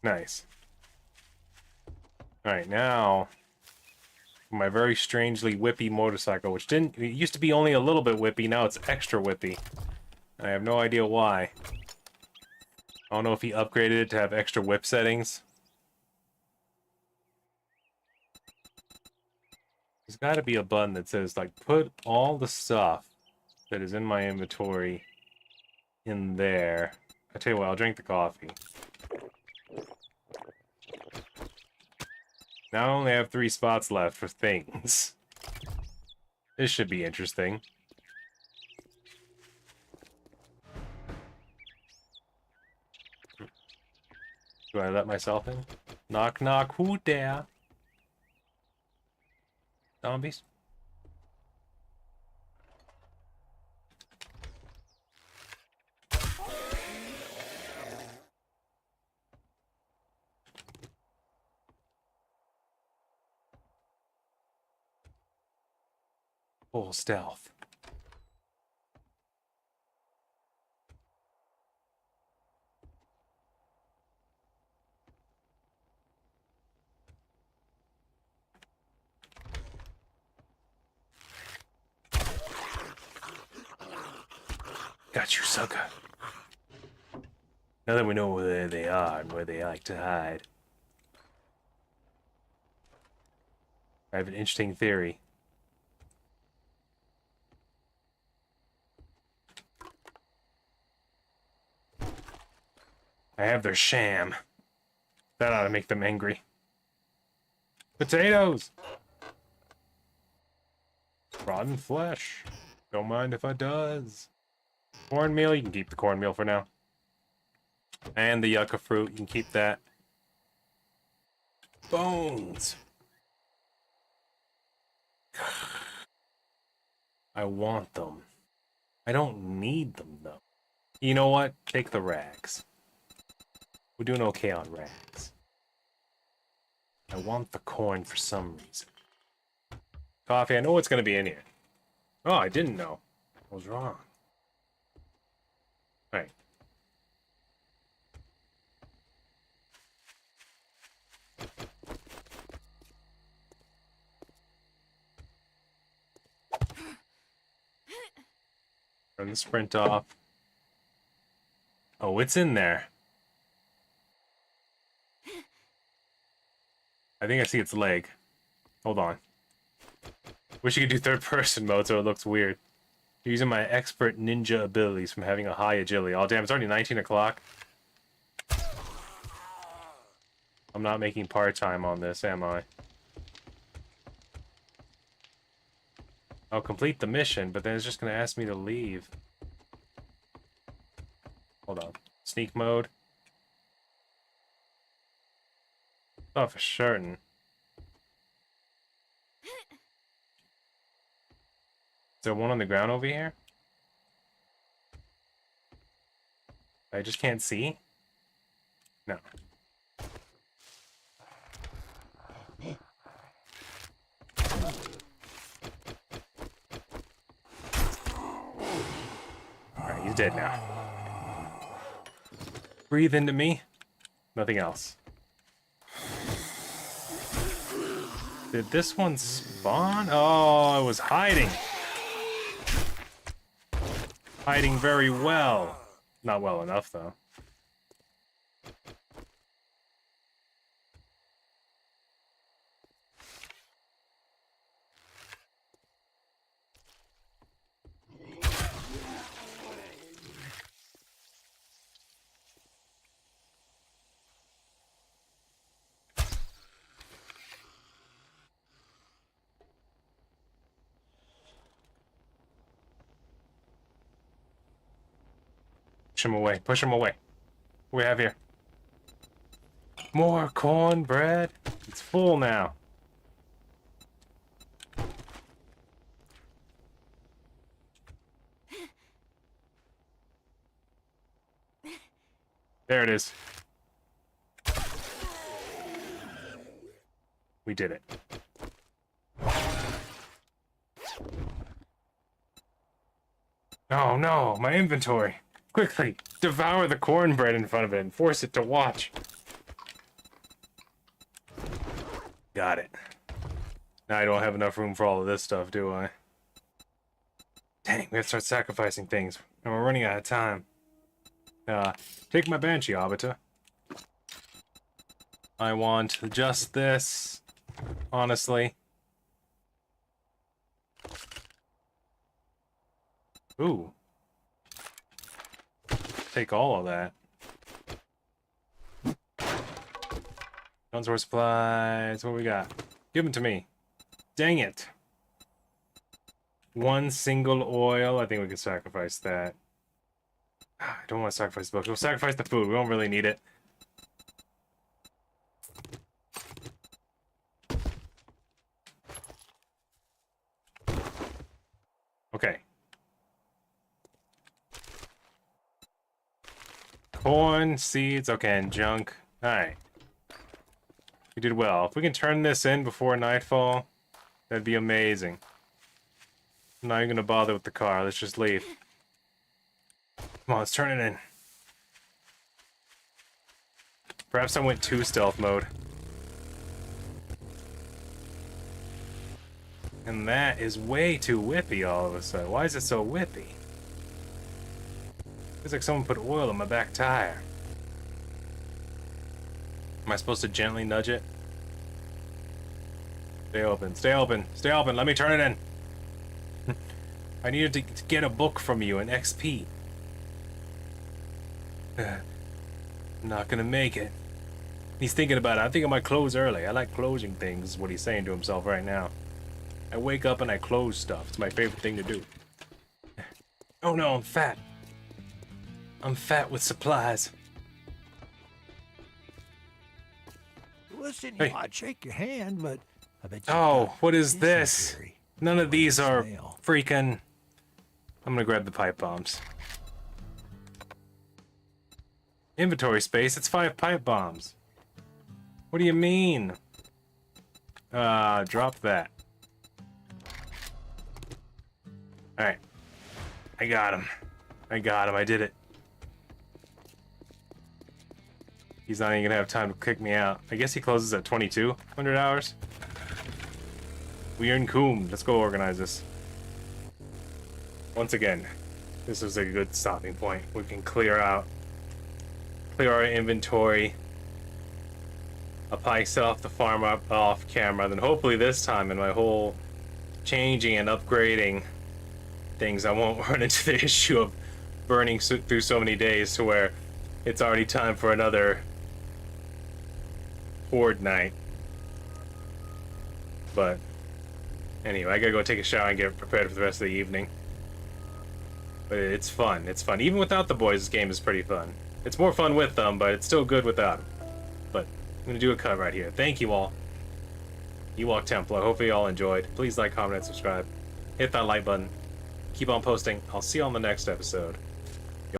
Nice. Alright, now... my very strangely whippy motorcycle, which it used to be only a little bit whippy, now it's extra whippy. I have no idea why. I don't know if he upgraded it to have extra whip settings. There's got to be a button that says, like, put all the stuff that is in my inventory in there. I tell you what, I'll drink the coffee. Now I only have 3 spots left for things. This should be interesting. Do I let myself in? Knock knock, who dare? Zombies? Full stealth. Got you, sucker. Now that we know where they are and where they like to hide, I have an interesting theory. I have their sham. That ought to make them angry. Potatoes! Rotten flesh. Don't mind if I does. Cornmeal, you can keep the cornmeal for now. And the yucca fruit, you can keep that. Bones! I want them. I don't need them, though. You know what? Take the rags. We're doing okay on rags. I want the corn for some reason. Coffee, I know what's going to be in here. Oh, I didn't know. I was wrong. Alright. Turn the sprint off. Oh, it's in there. I think I see its leg. Hold on. Wish you could do third person mode so it looks weird. Using my expert ninja abilities from having a high agility. Oh damn, it's already 19 o'clock. I'm not making part-time on this, am I? I'll complete the mission, but then it's just gonna ask me to leave. Hold on. Sneak mode. Oh, for certain. Is there one on the ground over here? I just can't see? No. Alright, he's dead now. Breathe into me. Nothing else. Did this one spawn? Oh, it was hiding. Hiding very well. Not well enough, though. Push him away. Push him away. What do we have here? More cornbread. It's full now. There it is. We did it. Oh no, my inventory. Quickly, devour the cornbread in front of it and force it to watch. Got it. Now I don't have enough room for all of this stuff, do I? Dang, we have to start sacrificing things. And we're running out of time. Take my Banshee, Obita. I want just this, honestly. Ooh. Take all of that. Guns or supplies. What we got? Give them to me. Dang it. One single oil. I think we could sacrifice that. I don't want to sacrifice the book. We'll sacrifice the food. We don't really need it. Okay. Corn, seeds, okay, and junk. Alright. We did well. If we can turn this in before nightfall, that'd be amazing. I'm not even gonna bother with the car. Let's just leave. Come on, let's turn it in. Perhaps I went too stealth mode. And that is way too whippy all of a sudden. Why is it so whippy? Feels like someone put oil on my back tire. Am I supposed to gently nudge it? Stay open, stay open, stay open. Let me turn it in. I needed to get a book from you, an XP. I'm not gonna make it. He's thinking about it. I think I might close early. I like closing things, is what he's saying to himself right now. I wake up and I close stuff. It's my favorite thing to do. Oh no, I'm fat. I'm fat with supplies. Listen, Hey. I'd shake your hand, but I bet you Oh, got what is this? dysentery. None of these are Smell. freaking... I'm gonna grab the pipe bombs. Inventory space, it's 5 pipe bombs. What do you mean? Drop that. Alright. I got him. I got him, I did it. He's not even gonna have time to kick me out. I guess he closes at 2200 hours. We're in Coombe. Let's go organize this. Once again, this is a good stopping point. We can clear our inventory. I'll probably set off the farm up off camera, then hopefully this time in my whole changing and upgrading things, I won't run into the issue of burning through so many days to where it's already time for another Horde night. But anyway, I gotta go take a shower and get prepared for the rest of the evening. But it's fun. It's fun. Even without the boys, this game is pretty fun. It's more fun with them, but it's still good without them. But I'm gonna do a cut right here. Thank you all. Ewok Templar. Hopefully you all enjoyed. Please like, comment, and subscribe. Hit that like button. Keep on posting. I'll see you on the next episode.